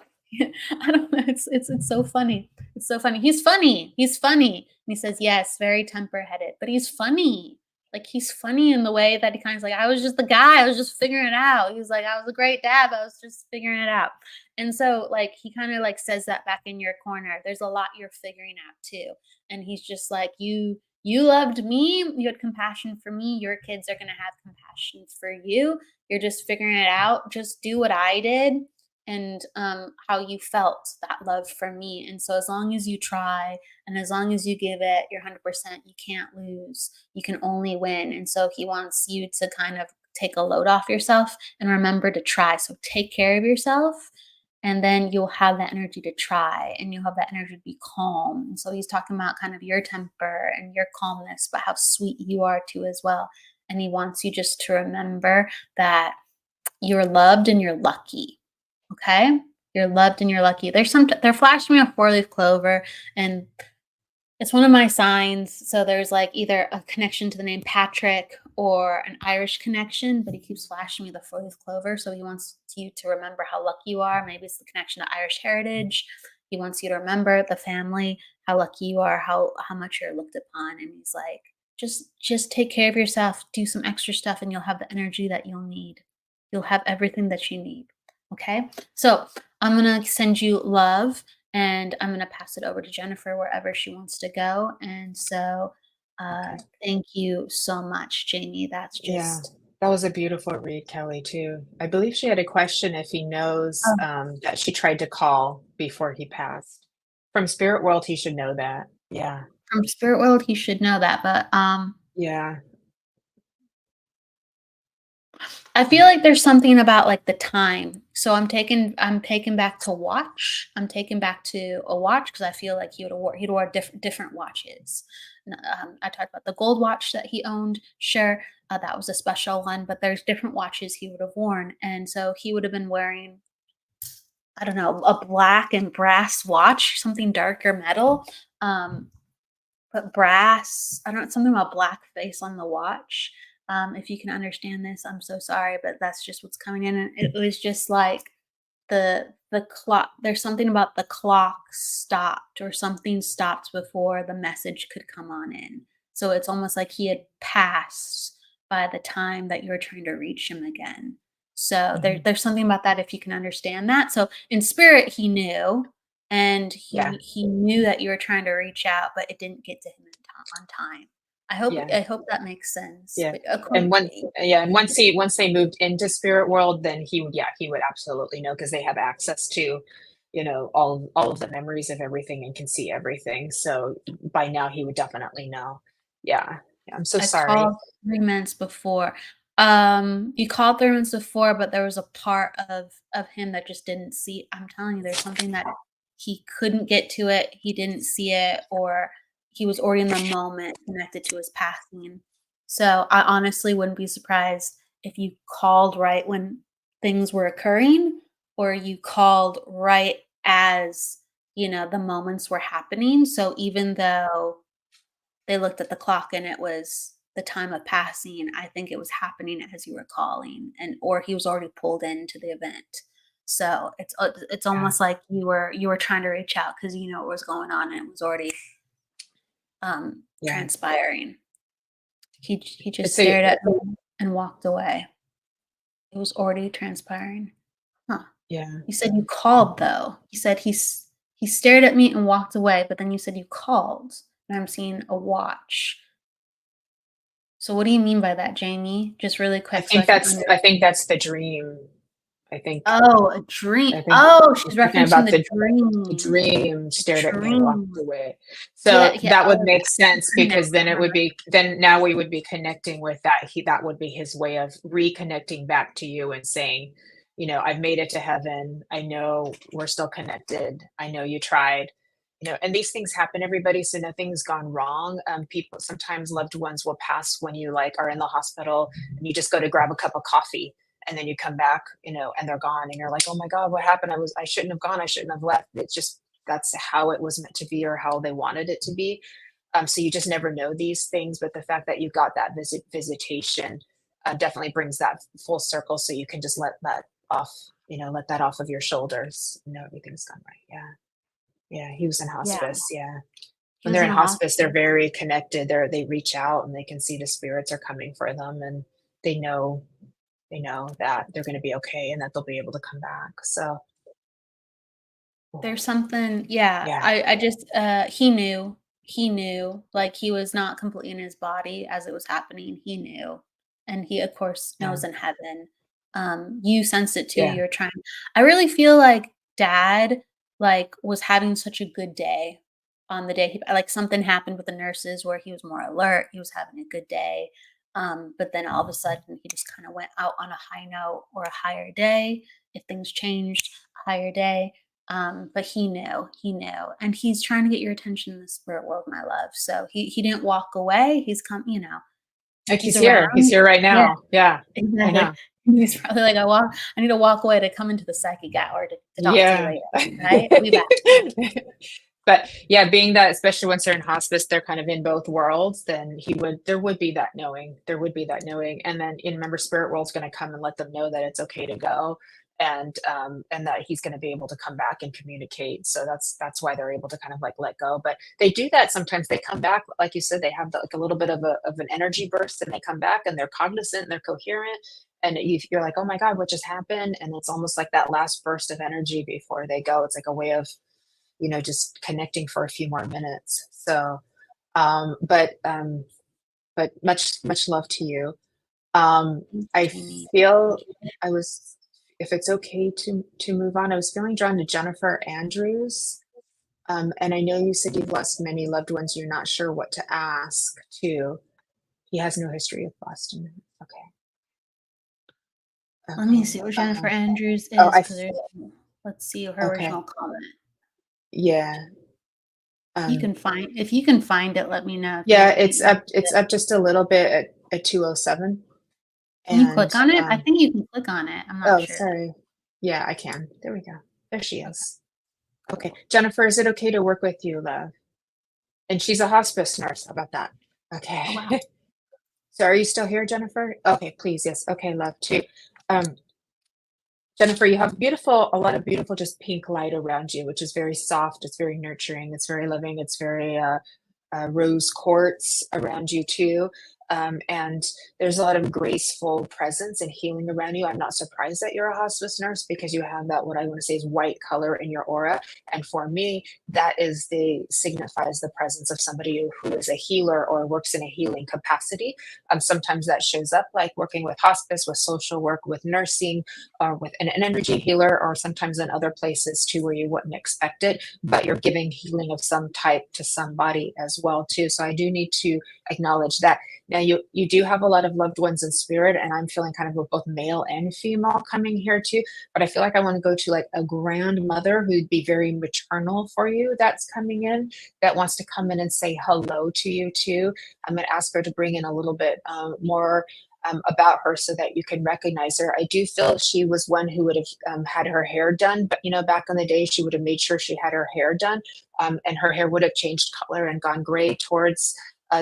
I don't know, it's so funny. It's so funny. He's funny. He's funny. And he says, yes, very temper-headed, but he's funny. Like he's funny in the way that he kind of like, I was just the guy, I was just figuring it out. He's like, I was a great dad, but I was just figuring it out. And so like he kind of like says that back in your corner. There's a lot you're figuring out too. And he's just like, you loved me, you had compassion for me, your kids are gonna have compassion for you. You're just figuring it out. Just do what I did and how you felt that love for me. And so, as long as you try and as long as you give it your 100%, you can't lose. You can only win. And so, he wants you to kind of take a load off yourself and remember to try. So, take care of yourself. And then you'll have that energy to try and you'll have that energy to be calm. And so he's talking about kind of your temper and your calmness, but how sweet you are too as well. And he wants you just to remember that you're loved and you're lucky. Okay? You're loved and you're lucky. They're flashing me a four-leaf clover and it's one of my signs. So there's like either a connection to the name Patrick or an Irish connection, but he keeps flashing me the four-leaf clover. So he wants you to remember how lucky you are. Maybe it's the connection to Irish heritage. He wants you to remember the family, how lucky you are, how much you're looked upon. And he's like, just take care of yourself, do some extra stuff, and you'll have the energy that you'll need. You'll have everything that you need. Okay. So I'm going to send you love and I'm going to pass it over to Jennifer wherever she wants to go. And so Okay. thank you so much, Jamie. That's Yeah. just, That was a beautiful read, Kelly, too. I believe she had a question if he knows oh, that she tried to call before he passed. From Spirit World, he should know that. Yeah. from Spirit World, he should know that. But Yeah. I feel like there's something about like the time. So I'm taken back to watch. I'm taken back to a watch because I feel like he would wore different watches. I talked about the gold watch that he owned. Sure, that was a special one, but there's different watches he would have worn, and so he would have been wearing, I don't know, a black and brass watch, something darker metal. Um, but brass, I don't know, something about black face on the watch. If you can understand this, I'm so sorry, but that's just what's coming in. And it was just like the clock, there's something about the clock stopped, or something stopped before the message could come on in. So it's almost like he had passed by the time that you were trying to reach him again. So Mhm. there's something about that, if you can understand that. So in spirit, he knew, and Yeah. he knew that you were trying to reach out, but it didn't get to him on time. Yeah. I hope that makes sense. Yeah. But And once they moved into spirit world, then he would absolutely know, because they have access to, all of the memories of everything and can see everything. So by now he would definitely know. Yeah. Yeah, I'm so I sorry. called 3 minutes before. You called 3 minutes before, but there was a part of him that just didn't see. I'm telling you, there's something that he couldn't get to it, he didn't see it, or he was already in the moment connected to his passing. So, I honestly wouldn't be surprised if you called right when things were occurring, or you called right as, the moments were happening. So even though they looked at the clock and it was the time of passing, I think it was happening as you were calling, and or he was already pulled into the event. So it's Yeah. almost like you were trying to reach out because you know what was going on, and it was already Yeah. transpiring. He just It's a stared at me and walked away. It was already transpiring. Huh. yeah. You said you called though. You said he stared at me and walked away, but then you said you called, and I'm seeing a watch. So what do you mean by that, Jamie? Just really quick so I can under. I think that's the dream. I think Oh, a dream. I think Oh, he's she's talking referencing about the the dream. dream, stared at me and walked Dream. away. Yeah, So yeah. that would Oh, make sense, dream now. because then I remember. then now we would be connecting with that. That would be his way of reconnecting back to you and saying, I've made it to heaven. I know we're still connected. I know you tried. And these things happen, everybody. So nothing's gone wrong. People, sometimes loved ones will pass when you like are in the hospital and you just go to grab a cup of coffee, and then you come back, and they're gone, and you're like, oh my God, what happened? I shouldn't have gone. I shouldn't have left. It's just, that's how it was meant to be, or how they wanted it to be. So you just never know these things, but the fact that you got that visitation definitely brings that full circle. So you can just let that off, let that off of your shoulders. Everything's gone right. Yeah. Yeah. He was in Yeah, hospice. Yeah. he When was they're in in a hospice, they're hospital. very connected. They reach out and they can see the spirits are coming for them, and they know that they're going to be okay and that they'll be able to come back. So, There's something, yeah, yeah, I just, he knew, like, he was not completely in his body as it was happening, he knew, and he, of course, yeah, knows in heaven. You sensed it too, yeah, you're trying. I really feel like dad, like, was having such a good day on the day like, something happened with the nurses where he was more alert, he was having a good day, but then all of a sudden, he just kinda went out on a high note, or a higher day, if things changed, a higher day. But he knew, and he's trying to get your attention in the spirit world, my love. So he didn't walk away. He's come, like he's he's here. He's around. here right Yeah, now. Yeah, I exactly. know. He's probably like, I need to walk away to come into the psychic hour to talk to you Yeah. later. Right? I'll be back. But yeah, being that, especially once they're in hospice, they're kind of in both worlds, then there would be that knowing. There would be that knowing. And then remember, spirit world's going to come and let them know that it's okay to go. And that he's going to be able to come back and communicate. So that's why they're able to kind of like let go. But they do that sometimes. They come back, like you said, they have like a little bit of an energy burst, and they come back and they're cognizant and they're coherent. And you're like, oh my God, what just happened? And it's almost like that last burst of energy before they go. It's like a way of, just connecting for a few more minutes. So, um, but um, but much love to you. I Jamie. feel I was, if it's okay to move on, I was feeling drawn to Jennifer Andrews. And I know you said you've lost many loved ones. You're not sure what to ask to. He has no history of Boston. Okay. Let me Okay. see what Jennifer Andrews Oh, is, because let's see her okay. original comment. Yeah. You Um, can find if you can find it. Let me know if yeah, you it's up just a little bit at 207. can you And click on it. I think you can click on it. I'm not oh, sure. sorry. Yeah, I can. There we go. There she is. Okay. Jennifer, is it okay to work with you, love? And she's a hospice nurse. How about that? Okay. Oh wow. So are you still here, Jennifer? Okay, please. Yes. Okay, love too. Um, Jennifer, you have a lot of beautiful, just pink light around you, which is very soft. It's very nurturing. It's very loving. It's very rose quartz around you too. And there's a lot of graceful presence and healing around you. I'm not surprised that you're a hospice nurse because you have that, what I want to say is white color in your aura. And for me, that signifies the presence of somebody who is a healer or works in a healing capacity. Sometimes that shows up like working with hospice, with social work, with nursing, or with an energy healer, or sometimes in other places too where you wouldn't expect it, but you're giving healing of some type to somebody as well too. So I do need to acknowledge that. Now you do have a lot of loved ones in spirit, and I'm feeling kind of with both male and female coming here too. But I feel like I want to go to like a grandmother who'd be very maternal for you that's coming in, that wants to come in and say hello to you too. I'm going to ask her to bring in a little bit more about her so that you can recognize her. I do feel she was one who would have had her hair done, but back in the day, she would have made sure she had her hair done, and her hair would have changed color and gone gray towards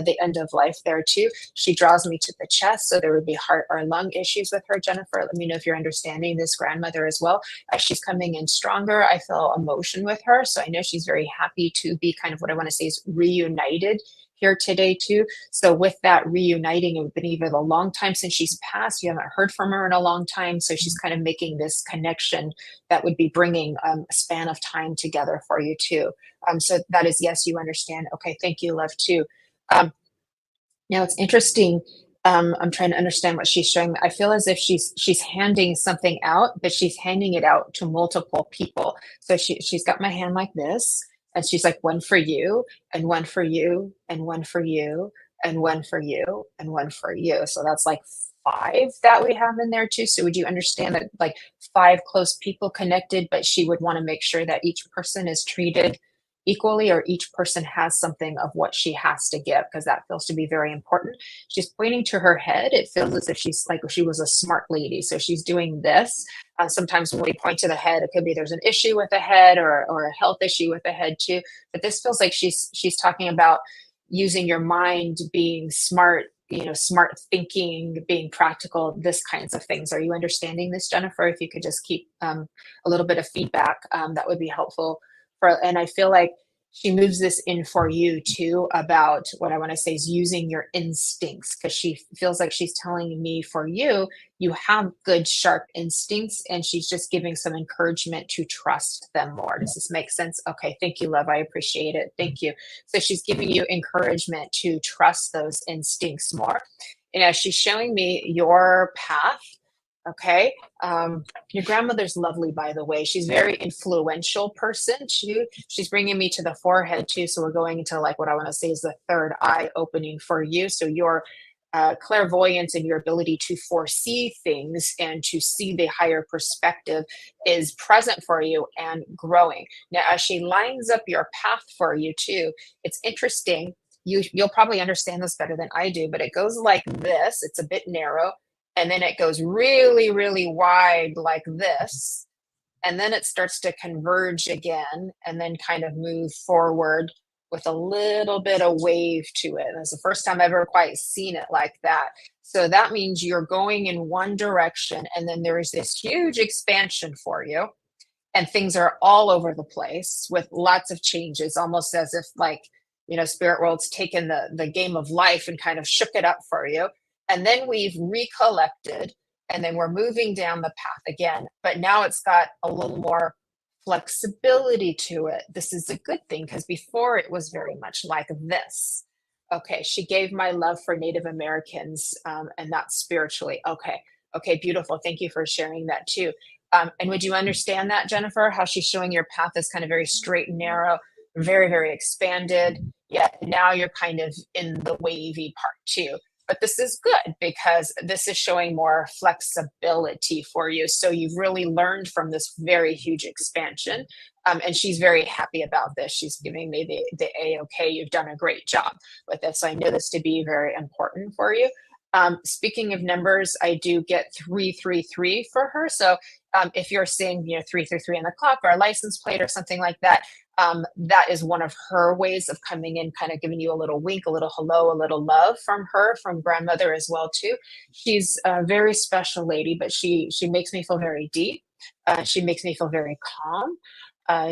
the end of life there too. She draws me to the chest, so there would be heart or lung issues with her. Jennifer, let me know if you're understanding this grandmother as well. As she's coming in stronger, I feel emotion with her, so I know she's very happy to be kind of what I want to say is reunited here today too. So with that reuniting, it would been even a long time since she's passed. You haven't heard from her in a long time, so she's kind of making this connection that would be bringing a span of time together for you too. So that is, yes, you understand. Okay, thank you, love too. Now it's interesting. I'm trying to understand what she's showing. I feel as if she's handing something out, but she's handing it out to multiple people. So she's got my hand like this, and she's like, one for you, and one for you, and one for you, and one for you, and one for you. So that's like 5 that we have in there too. So would you understand that like 5 close people connected, but she would want to make sure that each person is treated equally, or each person has something of what she has to give, because that feels to be very important. She's pointing to her head. It feels as if she's like she was a smart lady, so she's doing this. Sometimes when we point to the head, it could be there's an issue with the head, or a health issue with the head too, but this feels like she's talking about using your mind, being smart, smart thinking, being practical, this kinds of things. Are you understanding this, Jennifer? If you could just keep a little bit of feedback, that would be helpful. And I feel like she moves this in for you too, about what I want to say is using your instincts, because she feels like she's telling me for you, you have good, sharp instincts, and she's just giving some encouragement to trust them more. Does this make sense? Okay, thank you, love. I appreciate it. Thank you. So she's giving you encouragement to trust those instincts more. And as she's showing me your path, okay. Your grandmother's lovely, by the way. She's very influential person. She's bringing me to the forehead too. So we're going into like what I want to say is the third eye opening for you. So your clairvoyance and your ability to foresee things and to see the higher perspective is present for you and growing. Now, as she lines up your path for you too, it's interesting. You'll probably understand this better than I do, but it goes like this. It's a bit narrow. And then it goes really, really wide like this. And then it starts to converge again and then kind of move forward with a little bit of wave to it. That's the first time I've ever quite seen it like that. So that means you're going in one direction, and then there is this huge expansion for you. And things are all over the place with lots of changes, almost as if like, spirit world's taken the game of life and kind of shook it up for you. And then we've recollected, and then we're moving down the path again. But now it's got a little more flexibility to it. This is a good thing, because before it was very much like this. Okay, she gave my love for Native Americans, and not spiritually. Okay, beautiful. Thank you for sharing that too. And would you understand that, Jennifer, how she's showing your path is kind of very straight and narrow, very, very expanded, yet now you're kind of in the wavy part too. But this is good, because this is showing more flexibility for you. So you've really learned from this very huge expansion. And she's very happy about this. She's giving me the A-OK. You've done a great job with this. So I know this to be very important for you. Speaking of numbers, I do get 333 for her. So if you're seeing 333 on the clock or a license plate or something like that, that is one of her ways of coming in, kind of giving you a little wink, a little hello, a little love from her, from grandmother as well too. She's a very special lady, but she makes me feel very deep. She makes me feel very calm.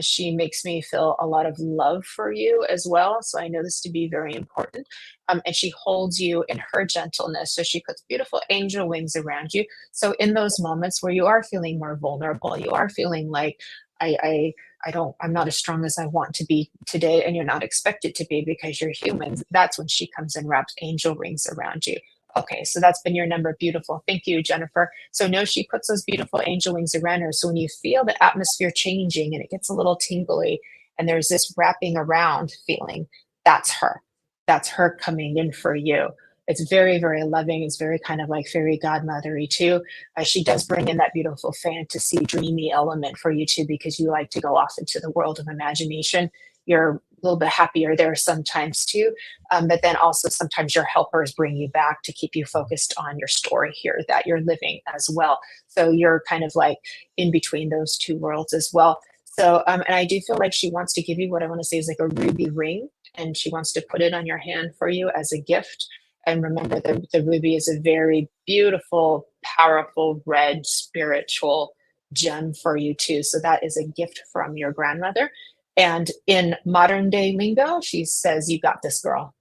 She makes me feel a lot of love for you as well. So I know this to be very important. And she holds you in her gentleness. So she puts beautiful angel wings around you. So in those moments where you are feeling more vulnerable, you are feeling like, I'm not as strong as I want to be today, and you're not expected to be because you're human. That's when she comes and wraps angel rings around you. Okay, so that's been your number. Beautiful. Thank you, Jennifer. So no, she puts those beautiful angel wings around her. So when you feel the atmosphere changing and it gets a little tingly and there's this wrapping around feeling, that's her. That's her coming in for you. It's very, very loving. It's very kind of like fairy godmothery too. She does bring in that beautiful fantasy, dreamy element for you too, because you like to go off into the world of imagination. You're a little bit happier there sometimes too. But then also sometimes your helpers bring you back to keep you focused on your story here that you're living as well. So you're kind of like in between those two worlds as well. So, and I do feel like she wants to give you what I want to say is like a ruby ring, and she wants to put it on your hand for you as a gift. And remember, the ruby is a very beautiful, powerful, red, spiritual gem for you too. So that is a gift from your grandmother. And in modern day lingo, she says, "You got this, girl."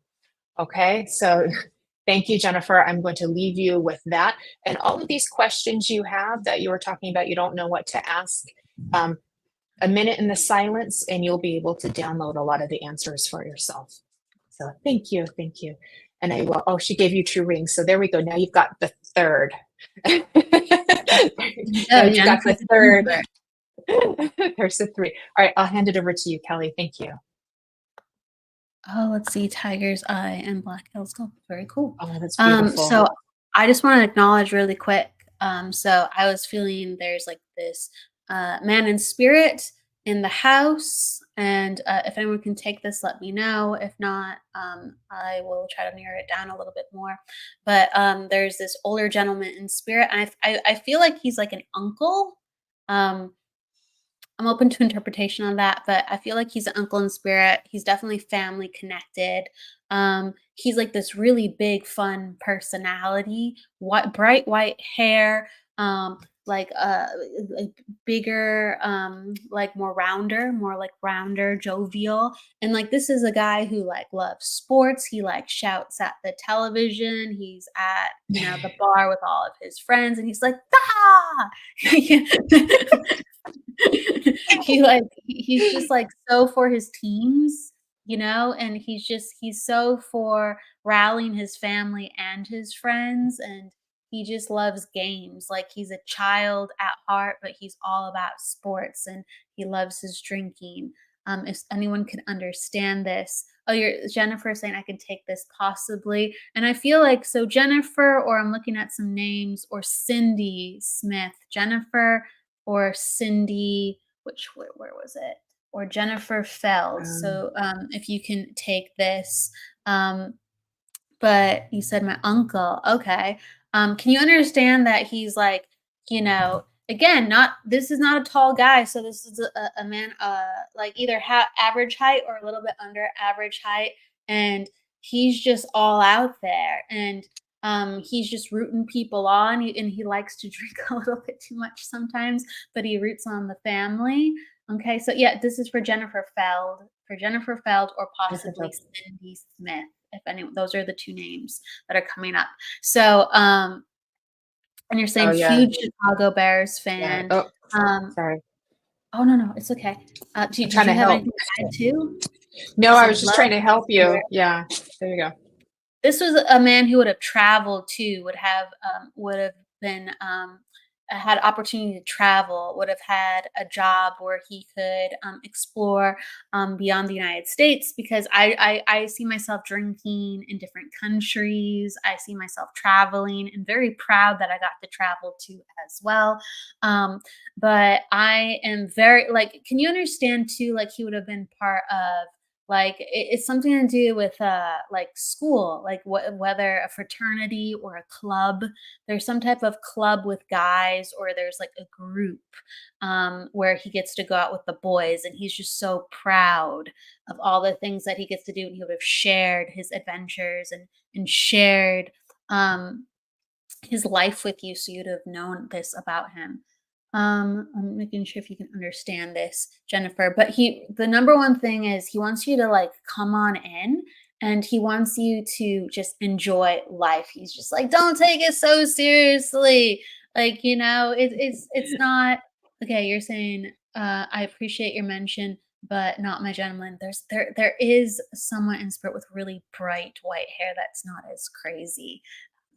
Okay, so thank you, Jennifer. I'm going to leave you with that. And all of these questions you have that you were talking about, you don't know what to ask, a minute in the silence, and you'll be able to download a lot of the answers for yourself. So thank you, thank you. And I will, oh, she gave you 2 rings. So there we go. Now you've got the third. Now you've got the third. There's the 3. All right, I'll hand it over to you, Kelly. Thank you. Oh, let's see, tiger's eye and black telescope. Very cool. Oh, that's beautiful. So I just want to acknowledge really quick. So I was feeling there's like this man in spirit in the house, and if anyone can take this, let me know. If not, I will try to narrow it down a little bit more. But there's this older gentleman in spirit, and I feel like he's like an uncle. I'm open to interpretation on that, but I feel like he's an uncle in spirit. He's definitely family connected. He's like this really big, fun personality, bright white hair, like bigger, like more rounder, jovial. And like this is a guy who like loves sports. He like shouts at the television. He's at the bar with all of his friends, and he's like, ah! He's just like so for his teams, and he's so for rallying his family and his friends, and he just loves games. Like he's a child at heart, but he's all about sports, and he loves his drinking. If anyone can understand this. Oh, you're Jennifer saying I can take this possibly. And I feel like so Jennifer, or I'm looking at some names, or Cindy Smith, Jennifer or Cindy, where was it? Or Jennifer Feld. So if you can take this. But you said my uncle. Okay. Can you understand that he's like, again, this is not a tall guy. So this is a man, like either average height or a little bit under average height. And he's just all out there. And he's just rooting people on, and he likes to drink a little bit too much sometimes, but he roots on the family. Okay. So yeah, this is for Jennifer Feld, or possibly Cindy Smith. If any, those are the 2 names that are coming up. So, and you're saying huge Chicago Bears fan. Yeah. Oh, sorry. Oh no, it's okay. Did you have anything to add too? No, I was just trying to help you. Yeah, there you go. This was a man who would have traveled too, would have been had opportunity to travel, would have had a job where he could explore beyond the United States, because I see myself drinking in different countries. I see myself traveling, and very proud that I got to travel too as well. But I am very can you understand too, like he would have been part of, like it's something to do with like school, like whether a fraternity or a club. There's some type of club with guys, or there's like a group where he gets to go out with the boys, and he's just so proud of all the things that he gets to do. And he would have shared his adventures and shared his life with you, so you'd have known this about him. I'm making sure if you can understand this, Jennifer. But the number one thing is he wants you to like come on in, and he wants you to just enjoy life. He's just like, don't take it so seriously. Like, it's not okay. You're saying, I appreciate your mention, but not my gentleman. There is someone in spirit with really bright white hair that's not as crazy,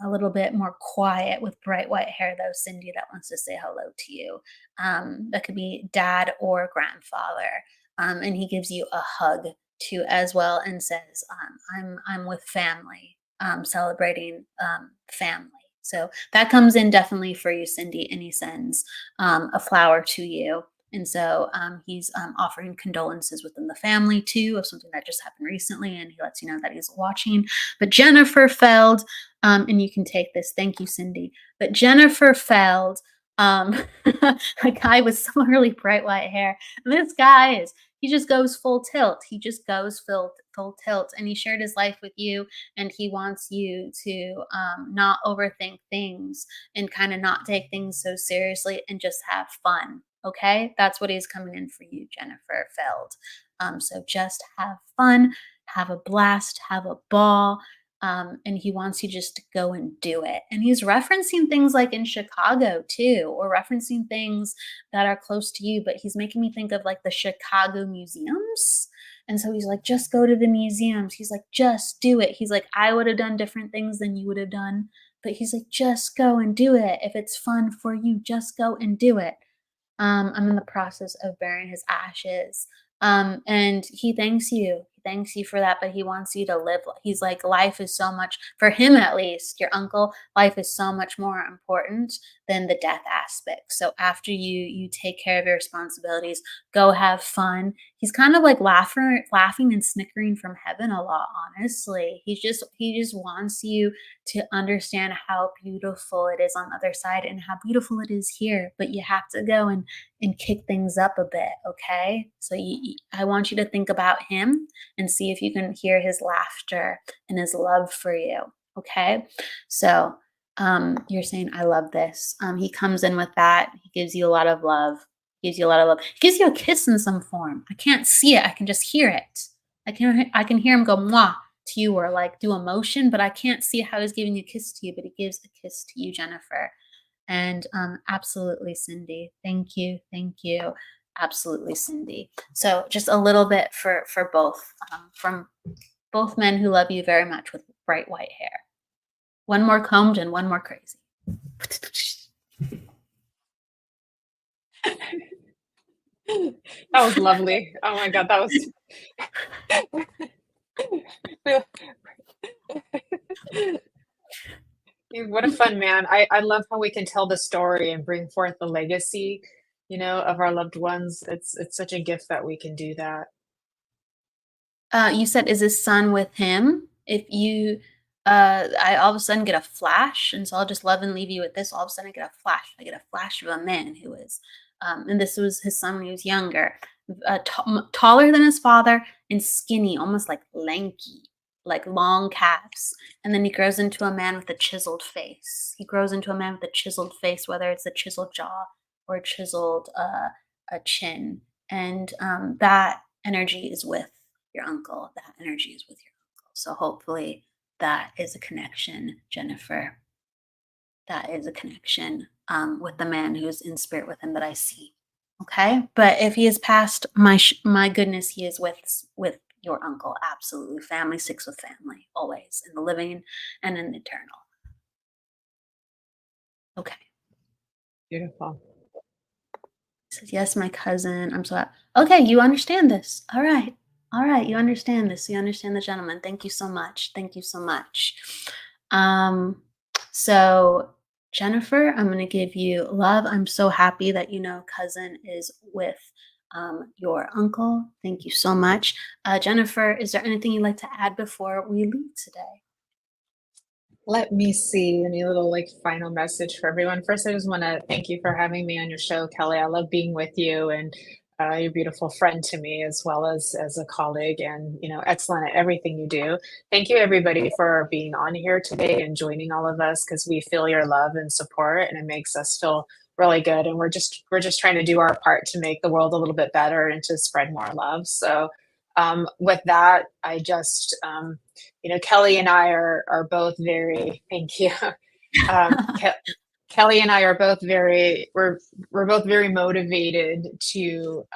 a little bit more quiet with bright white hair, though, Cindy, that wants to say hello to you. That could be dad or grandfather. And he gives you a hug too as well, and says, I'm with family, celebrating family. So that comes in definitely for you, Cindy, and he sends a flower to you. And so he's offering condolences within the family too of something that just happened recently, and he lets you know that he's watching. But Jennifer Feld, and you can take this. Thank you, Cindy. But Jennifer Feld, a guy with some really bright white hair. And this guy he just goes full tilt. He just goes full tilt, and he shared his life with you, and he wants you to not overthink things and kind of not take things so seriously and just have fun. Okay, that's what he's coming in for you, Jennifer Feld. So just have fun, have a blast, have a ball. And he wants you just to go and do it. And he's referencing things like in Chicago too, or referencing things that are close to you. But he's making me think of like the Chicago museums. And so he's like, just go to the museums. He's like, just do it. He's like, I would have done different things than you would have done. But he's like, just go and do it. If it's fun for you, just go and do it. I'm in the process of burying his ashes. And he thanks you. He thanks you for that, but he wants you to live. He's like, life is so much, for him at least, your uncle, life is so much more important than the death aspect. So after you take care of your responsibilities, go have fun. He's kind of like laughing and snickering from heaven a lot, honestly. He just wants you to understand how beautiful it is on the other side and how beautiful it is here. But you have to go and kick things up a bit, okay? So I want you to think about him and see if you can hear his laughter and his love for you, okay? So you're saying, I love this. He comes in with that. He gives you a lot of love. He gives you a lot of love. He gives you a kiss in some form. I can't see it. I can just hear it. I can hear him go mwah to you, or like do a motion, but I can't see how he's giving a kiss to you, but he gives a kiss to you, Jennifer. And absolutely, Cindy. Thank you. Thank you. Absolutely, Cindy. So just a little bit for both, from both men who love you very much with bright white hair. One more combed and one more crazy. That was lovely. Oh my God, that was. What a fun man. I love how we can tell the story and bring forth the legacy, of our loved ones. It's such a gift that we can do that. You said, is his son with him? If you, I all of a sudden get a flash, and so I'll just love and leave you with this. All of a sudden, I get a flash. I get a flash of a man who is, and this was his son when he was younger, taller than his father and skinny, almost like lanky, like long calves. And then he grows into a man with a chiseled face. He grows into a man with a chiseled face, whether it's a chiseled jaw or a chiseled a chin, and that energy is with your uncle. That energy is with your uncle. So hopefully that is a connection, Jennifer. That is a connection with the man who's in spirit with him that I see. Okay, but if he is past, my goodness, he is with your uncle. Absolutely, family sticks with family always, in the living and in the eternal. Okay. Beautiful. He says, yes, my cousin. I'm so happy. Okay, you understand this. All right. All right, you understand this. You understand the gentleman. Thank you so much. Thank you so much. So Jennifer, I'm going to give you love. I'm so happy that cousin is with your uncle. Thank you so much. Jennifer, is there anything you'd like to add before we leave today? Let me see. Any little final message for everyone. First, I just want to thank you for having me on your show, Kelly. I love being with you, and you're a beautiful friend to me, as well as a colleague, and excellent at everything you do. Thank you, everybody, for being on here today and joining all of us, because we feel your love and support, and it makes us feel really good. And we're just trying to do our part to make the world a little bit better and to spread more love. So with that, I just, Kelly and I are both very, thank you. Kelly and I are both we're both very motivated to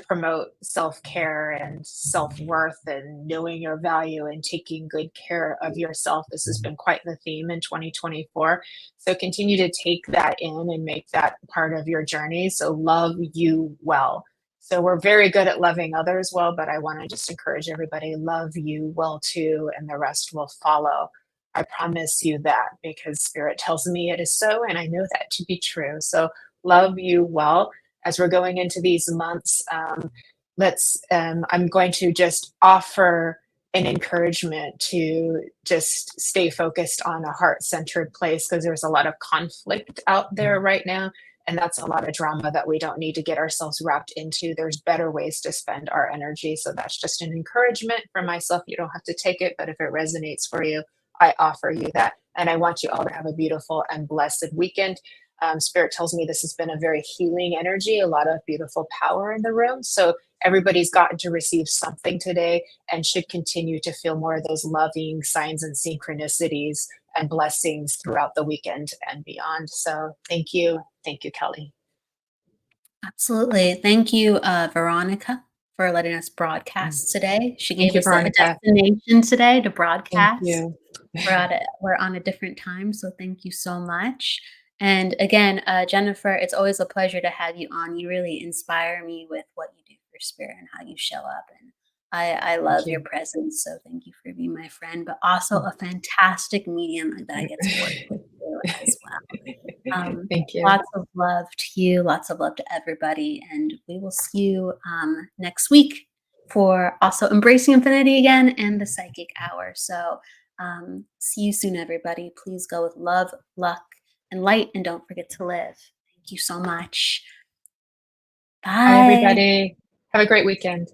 promote self-care and self-worth and knowing your value and taking good care of yourself. This has been quite the theme in 2024. So continue to take that in and make that part of your journey. So love you well. So we're very good at loving others well, but I want to just encourage everybody, love you well too, and the rest will follow. I promise you that, because Spirit tells me it is so, and I know that to be true. So love you well. As we're going into these months, I'm going to just offer an encouragement to just stay focused on a heart-centered place, because there's a lot of conflict out there right now, and that's a lot of drama that we don't need to get ourselves wrapped into. There's better ways to spend our energy. So that's just an encouragement for myself. You don't have to take it, but if it resonates for you, I offer you that. And I want you all to have a beautiful and blessed weekend. Spirit tells me this has been a very healing energy, a lot of beautiful power in the room. So everybody's gotten to receive something today and should continue to feel more of those loving signs and synchronicities and blessings throughout the weekend and beyond. So thank you. Thank you, Kelly. Absolutely. Thank you, Veronica, for letting us broadcast today. She gave us a destination today to broadcast. Thank you. We're on a different time, so thank you so much. And again, Jennifer, it's always a pleasure to have you on. You really inspire me with what you do for Spirit and how you show up. And I love your presence. So thank you for being my friend, but also a fantastic medium that I get to work with you as well. Thank you. Lots of love to you. Lots of love to everybody. And we will see you next week for also Embracing Infinity again and the Psychic Hour. So see you soon, everybody. Please go with love, luck, and light, and don't forget to live. Thank you so much. Bye. Bye, everybody. Have a great weekend.